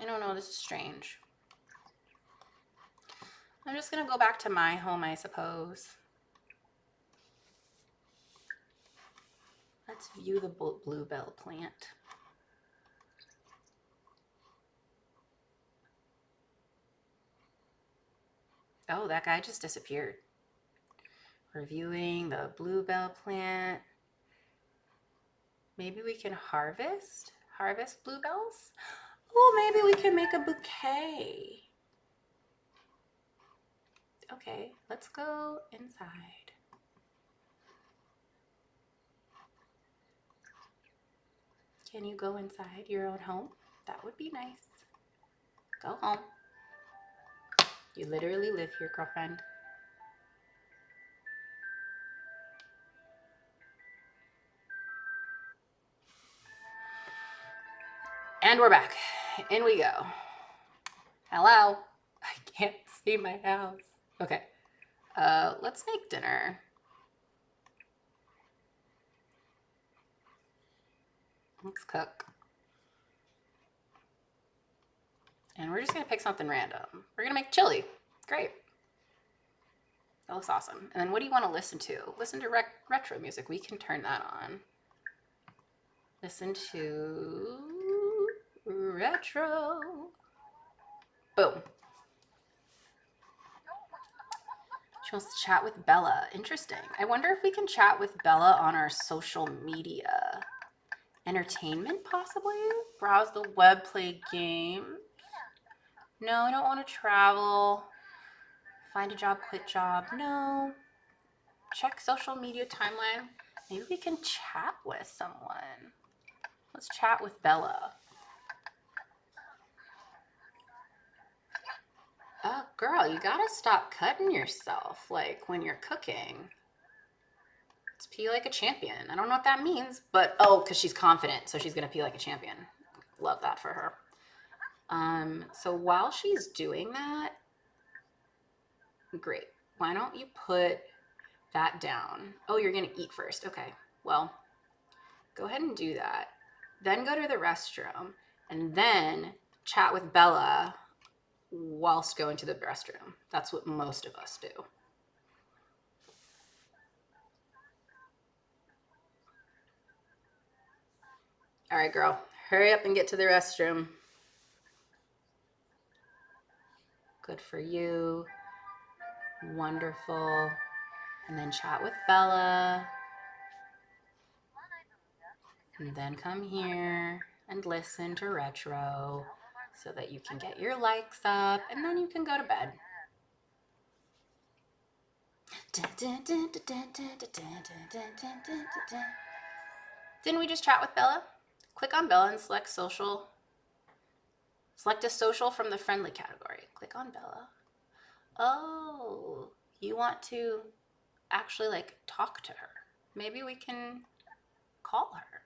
don't know. This is strange. I'm just going to go back to my home, I suppose. Let's view the bluebell plant. Oh, that guy just disappeared. Reviewing the bluebell plant. Maybe we can harvest bluebells? Oh, maybe we can make a bouquet. Okay, let's go inside. Can you go inside your own home? That would be nice. Go home. You literally live here, girlfriend. And we're back. In we go. Hello. I can't see my house. Okay. Let's make dinner. Let's cook. And we're just gonna pick something random. We're gonna make chili. Great. That looks awesome. And then what do you want to listen to? Listen to retro music. We can turn that on. Listen to retro. Boom. She wants to chat with Bella. Interesting. I wonder if we can chat with Bella on our social media. Entertainment, possibly? Browse the web, play games. No, I don't want to travel. Find a job, quit job. No. Check social media timeline. Maybe we can chat with someone. Let's chat with Bella. Oh, girl, you gotta stop cutting yourself, like, when you're cooking. Let's pee like a champion. I don't know what that means, but, oh, because she's confident, so she's gonna pee like a champion. Love that for her. So while she's doing that, great. Why don't you put that down? Oh, you're gonna eat first. Okay, well, go ahead and do that. Then go to the restroom, and then chat with Bella whilst going to the restroom. That's what most of us do. All right, girl, hurry up and get to the restroom. Good for you. Wonderful. And then chat with Bella. And then come here and listen to retro so that you can get your likes up, and then you can go to bed. Didn't we just chat with Bella? Click on Bella and select social. Select a social from the friendly category. Click on Bella. Oh, you want to actually like talk to her. Maybe we can call her.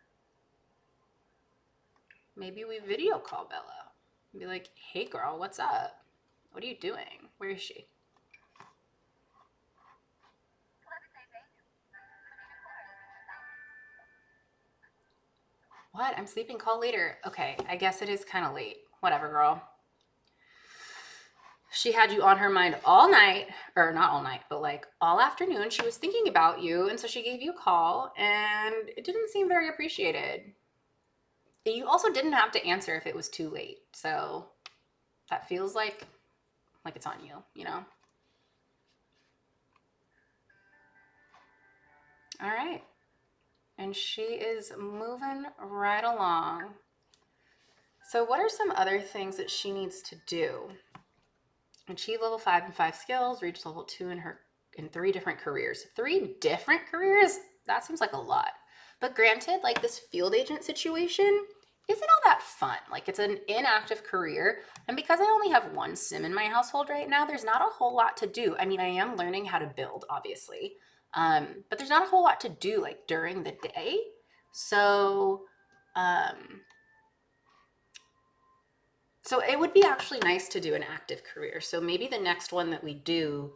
Maybe we video call Bella. Be like, hey girl, what's up? What are you doing? Where is she? What? I'm sleeping. Call later. Okay, I guess it is kind of late. Whatever, girl. She had you on her mind all night, or not all night, but like all afternoon. She was thinking about you, and so she gave you a call, and it didn't seem very appreciated. You also didn't have to answer if it was too late, so that feels like it's on you, you know? All right. And she is moving right along. So what are some other things that she needs to do? Achieve level 5 in 5 skills, reach level 2 in 3 different careers. 3 different careers? That seems like a lot. But granted, like this field agent situation isn't all that fun. Like it's an inactive career. And because I only have 1 sim in my household right now, there's not a whole lot to do. I mean, I am learning how to build, obviously. But there's not a whole lot to do like during the day. So it would be actually nice to do an active career. So maybe the next one that we do,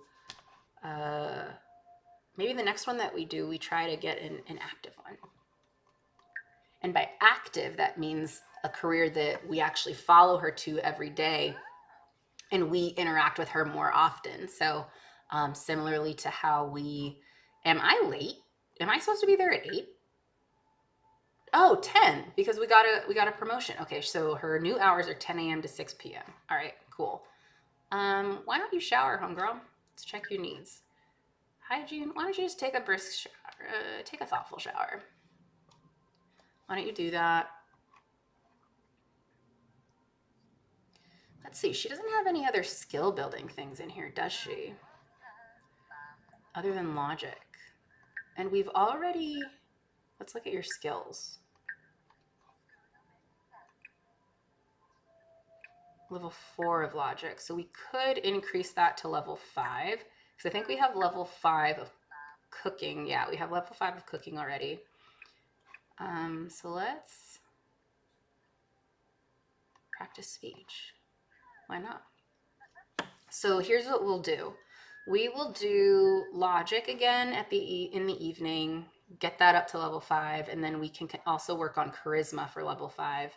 we try to get an active one. And by active, that means a career that we actually follow her to every day and we interact with her more often. So similarly to how am I late? Am I supposed to be there at 8? Oh, 10, because we got a promotion. Okay, so her new hours are 10 a.m. to 6 p.m. All right, cool. Why don't you shower, homegirl? Let's check your needs. Hygiene, why don't you just take a brisk shower, take a thoughtful shower. Why don't you do that? Let's see, she doesn't have any other skill building things in here, does she? Other than logic. And we've already, let's look at your skills. level 4 of logic. So we could increase that to level 5 because I think we have level 5 of cooking. Yeah, we have level 5 of cooking already. So let's practice speech. Why not? So here's what we'll do. We will do logic again in the evening, get that up to level 5, and then we can also work on charisma for level 5.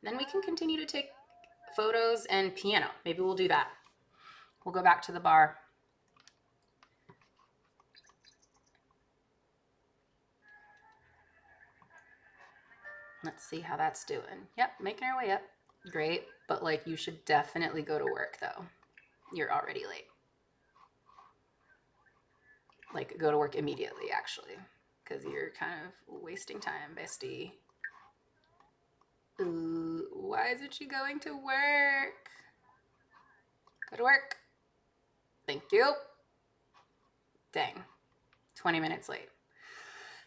And then we can continue to take photos and piano. Maybe we'll do that. We'll go back to the bar. Let's see how that's doing. Yep, making our way up. Great, but like you should definitely go to work though. You're already late. Like go to work immediately actually, because you're kind of wasting time, bestie. Ooh, why isn't she going to work? Go to work. Thank you. Dang, 20 minutes late.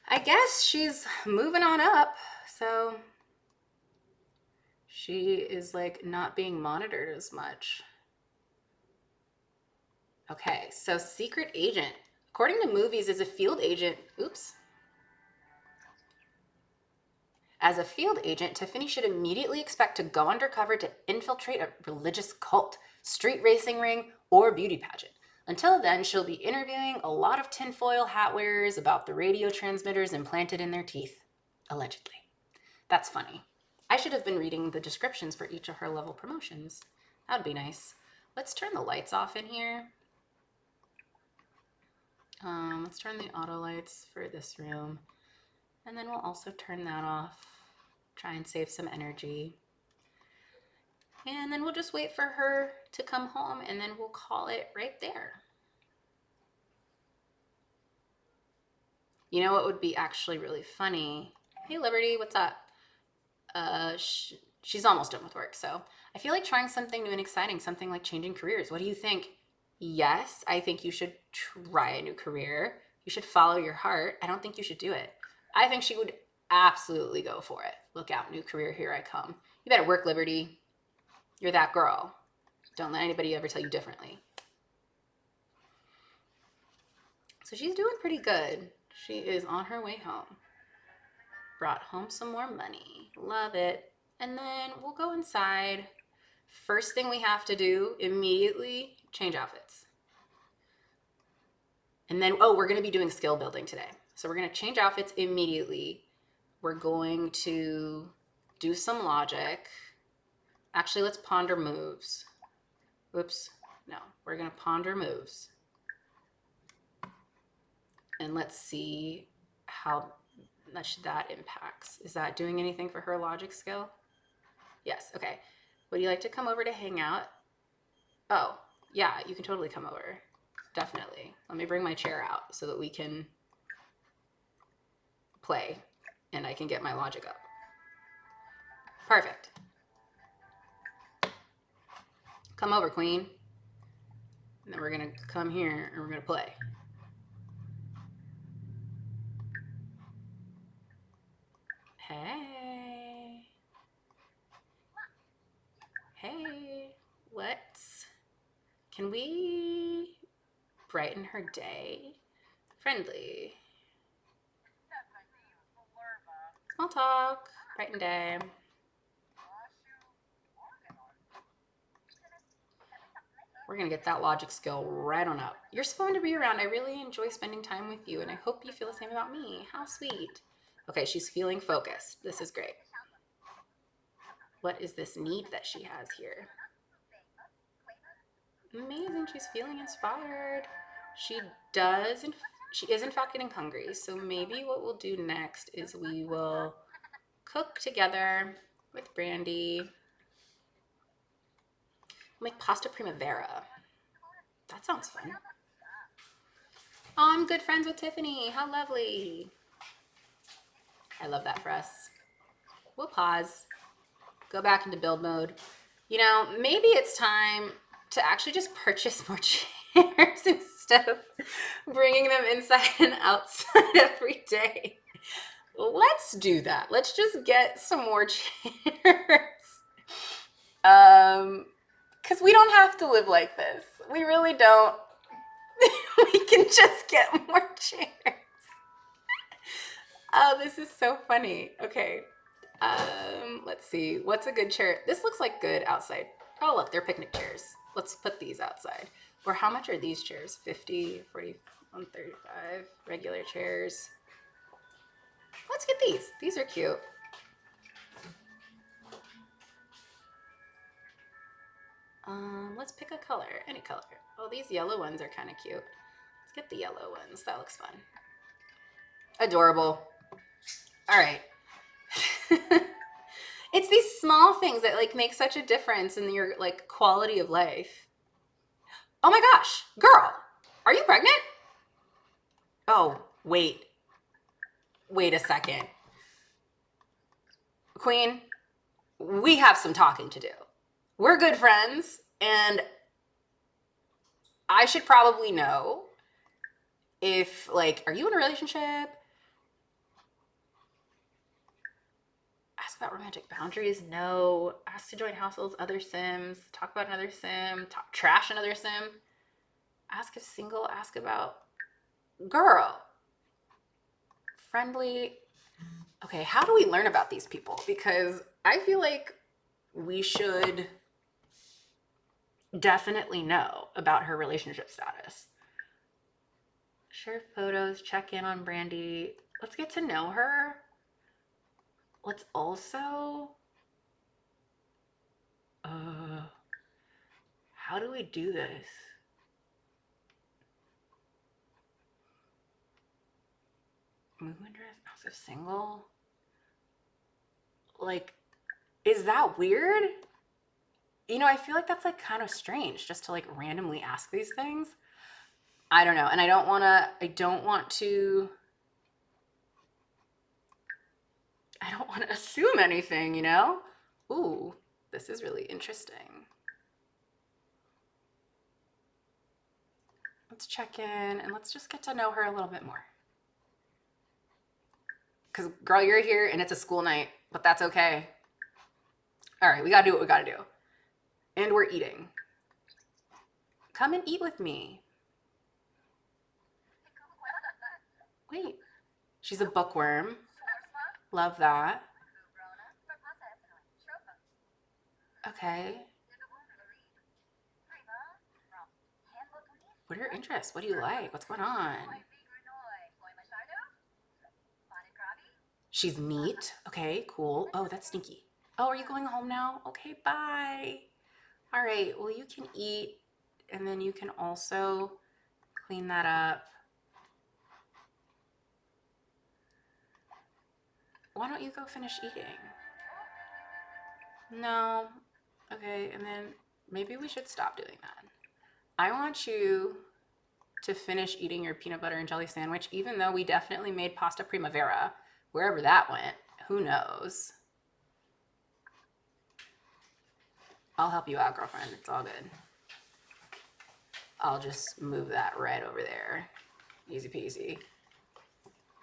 I guess she's moving on up, so she is like not being monitored as much. Okay, so secret agent. According to movies, as a field agent, As a field agent, Tiffany should immediately expect to go undercover to infiltrate a religious cult, street racing ring, or beauty pageant. Until then, she'll be interviewing a lot of tinfoil hat wearers about the radio transmitters implanted in their teeth. Allegedly. That's funny. I should have been reading the descriptions for each of her level promotions. That'd be nice. Let's turn the lights off in here. Let's turn the auto lights for this room. And then we'll also turn that off. Try and save some energy. And then we'll just wait for her to come home and then we'll call it right there. You know what would be actually really funny? Hey, Liberty, what's up? She's almost done with work, so I feel like trying something new and exciting, something like changing careers. What do you think? Yes, I think you should try a new career. You should follow your heart. I don't think you should do it. I think she would absolutely go for it. Look out, new career, here I come. You better work, Liberty. You're that girl. Don't let anybody ever tell you differently. So she's doing pretty good. She is on her way home. Brought home some more money. Love it. And then we'll go inside. First thing we have to do immediately, change outfits. And then, we're going to be doing skill building today. So we're going to change outfits immediately. We're going to do some logic. Actually, let's ponder moves. Oops. No, we're going to ponder moves. And let's see how much that impacts. Is that doing anything for her logic skill? Yes. Okay. Would you like to come over to hang out? Oh, yeah, you can totally come over. Definitely. Let me bring my chair out so that we can play and I can get my logic up. Perfect. Come over, queen. And then we're going to come here and we're going to play. Hey. Hey. Can we brighten her day? Friendly. Small talk. Brighten day. We're going to get that logic skill right on up. You're so fun to be around. I really enjoy spending time with you, and I hope you feel the same about me. How sweet. Okay, she's feeling focused. This is great. What is this need that she has here? Amazing. She's feeling inspired. She is in fact getting hungry. So maybe what we'll do next is we will cook together with Brandy. Make pasta primavera. That sounds fun. Oh, I'm good friends with Tiffany. How lovely. I love that for us. We'll pause. Go back into build mode. You know, maybe it's time to actually just purchase more chairs instead of bringing them inside and outside every day. Let's do that. Let's just get some more chairs. Because we don't have to live like this. We really don't. We can just get more chairs. Oh, this is so funny. Okay. Let's see. What's a good chair? This looks like good outside. Oh, look, they're picnic chairs. Let's put these outside. Or how much are these chairs? 50, 40, 135 regular chairs. Let's get these. These are cute. Let's pick a color, any color. Oh, these yellow ones are kind of cute. Let's get the yellow ones. That looks fun. Adorable. All right. It's these small things that like make such a difference in your like quality of life. Oh my gosh, girl, are you pregnant? Oh, wait a second. Queen, we have some talking to do. We're good friends, and I should probably know if, like, are you in a relationship? Ask about romantic boundaries. No. Ask to join households, other Sims. Talk about another Sim. Trash another Sim. Ask if single. Ask about girl. Friendly. Okay, how do we learn about these people? Because I feel like we should definitely know about her relationship status. Share photos, check in on Brandy. Let's get to know her. Let's also, how do we do this? Movement dress, also single. Like, is that weird? You know, I feel like that's like kind of strange just to like randomly ask these things. I don't know. And I don't want to assume anything, you know? Ooh, this is really interesting. Let's check in and let's just get to know her a little bit more. Because, girl, you're here and it's a school night, but that's okay. All right, we got to do what we got to do. And we're eating. Come and eat with me. Wait. She's a bookworm. Love that. Okay. What are your interests? What do you like? What's going on? She's neat. Okay, cool. Oh, that's sneaky. Oh, are you going home now? Okay, bye. All right, well, you can eat, and then you can also clean that up. Why don't you go finish eating? No. Okay, and then maybe we should stop doing that. I want you to finish eating your peanut butter and jelly sandwich, even though we definitely made pasta primavera. Wherever that went, who knows? I'll help you out, girlfriend. It's all good. I'll just move that right over there. Easy peasy.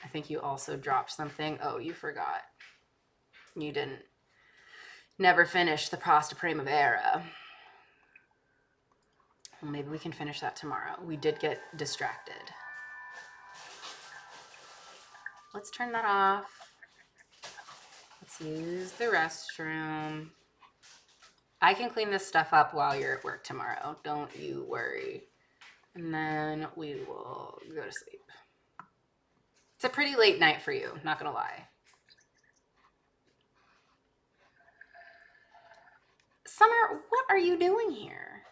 I think you also dropped something. Oh, you forgot. You didn't. Never finished the pasta primavera. Well, maybe we can finish that tomorrow. We did get distracted. Let's turn that off. Let's use the restroom. I can clean this stuff up while you're at work tomorrow. Don't you worry. And then we will go to sleep. It's a pretty late night for you, not gonna lie. Summer, what are you doing here?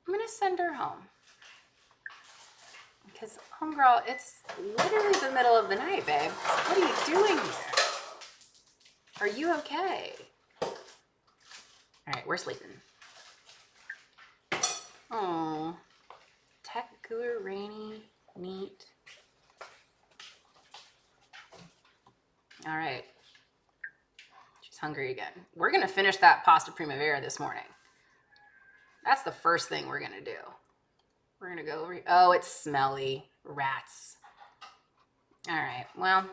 I'm gonna send her home. Because, homegirl, it's literally the middle of the night, babe. What are you doing here? Are you okay? All right, we're sleeping. Oh, tech cooler, rainy, neat. All right. She's hungry again. We're going to finish that pasta primavera this morning. That's the first thing we're going to do. We're going to go over. Oh, it's smelly. Rats. All right. Well,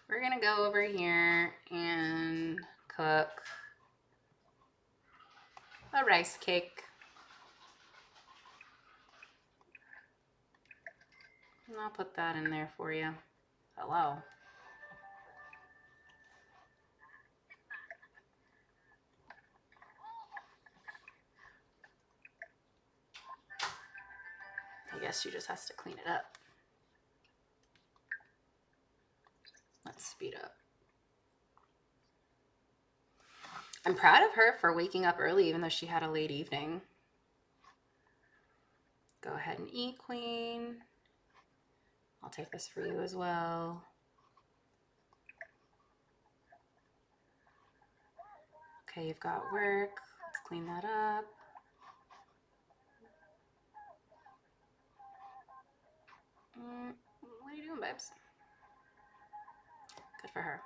we're going to go over here and cook a rice cake. And I'll put that in there for you. Hello. I guess she just has to clean it up. Let's speed up. I'm proud of her for waking up early, even though she had a late evening. Go ahead and eat, Queen. I'll take this for you as well. Okay, you've got work. Let's clean that up. What are you doing, babes? Good for her.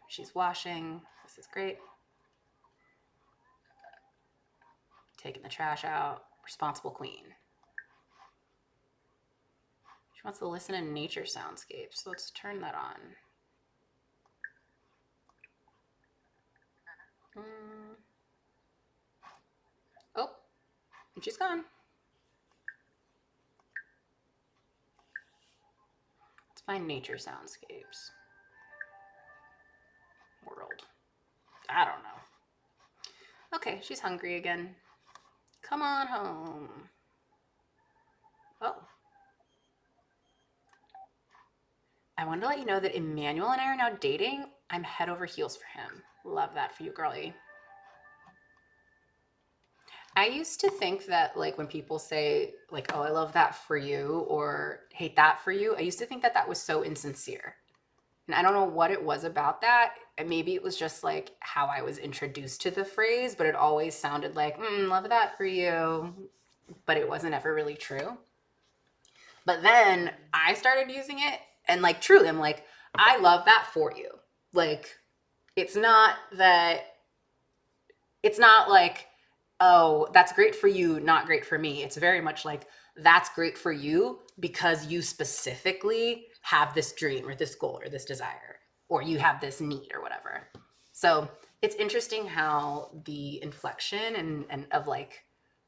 She's washing. This is great. Taking the trash out. Responsible queen. She wants to listen to nature soundscapes. So let's turn that on. Oh, and she's gone. Let's find nature soundscapes. World. I don't know. Okay, she's hungry again. Come on home. Oh. I wanted to let you know that Emmanuel and I are now dating. I'm head over heels for him. Love that for you, girlie. I used to think that, like, when people say, like, oh, I love that for you or hate that for you, I used to think that that was so insincere. And I don't know what it was about that. And maybe it was just like how I was introduced to the phrase, but it always sounded like, love that for you. But it wasn't ever really true. But then I started using it, and like, truly, I'm like, I love that for you. Like, it's not like, oh, that's great for you, not great for me. It's very much like, that's great for you because you specifically have this dream or this goal or this desire, or you have this need or whatever. So it's interesting how the inflection and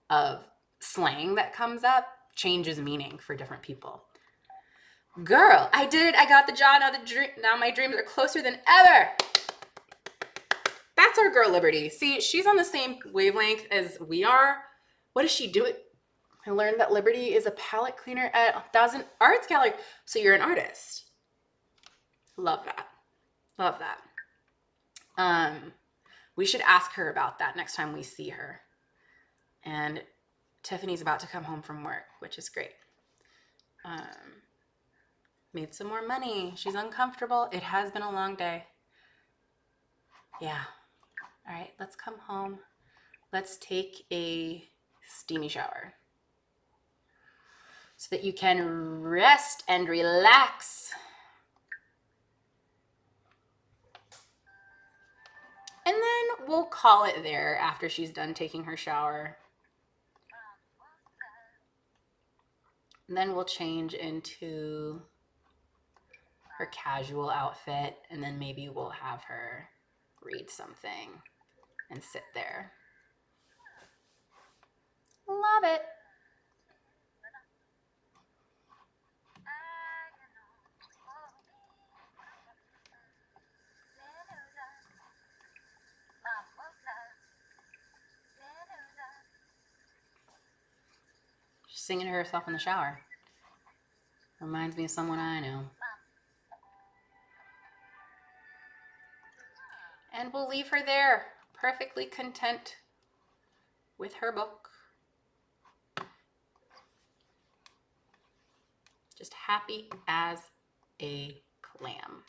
of slang that comes up changes meaning for different people. Girl, I did it. I got the job. Now my dreams are closer than ever. That's our girl Liberty. See, she's on the same wavelength as we are. What is she doing? I learned that Liberty is a palette cleaner at 1,000 Arts Gallery. So you're an artist. Love that. Love that. We should ask her about that next time we see her. And Tiffany's about to come home from work, which is great. Made some more money. She's uncomfortable. It has been a long day. Yeah. All right, let's come home. Let's take a steamy shower so that you can rest and relax. And then we'll call it there after she's done taking her shower. And then we'll change into her casual outfit, and then maybe we'll have her read something and sit there. Love it. She's singing to herself in the shower. Reminds me of someone I know. And we'll leave her there, perfectly content with her book. Just happy as a clam.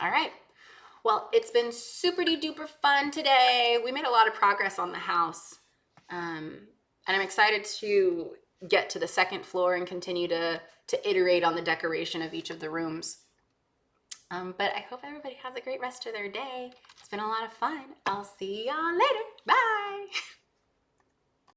All right. Well, it's been super duper fun today. We made a lot of progress on the house. And I'm excited to get to the second floor and continue to iterate on the decoration of each of the rooms. But I hope everybody has a great rest of their day. It's been a lot of fun. I'll see y'all later. Bye.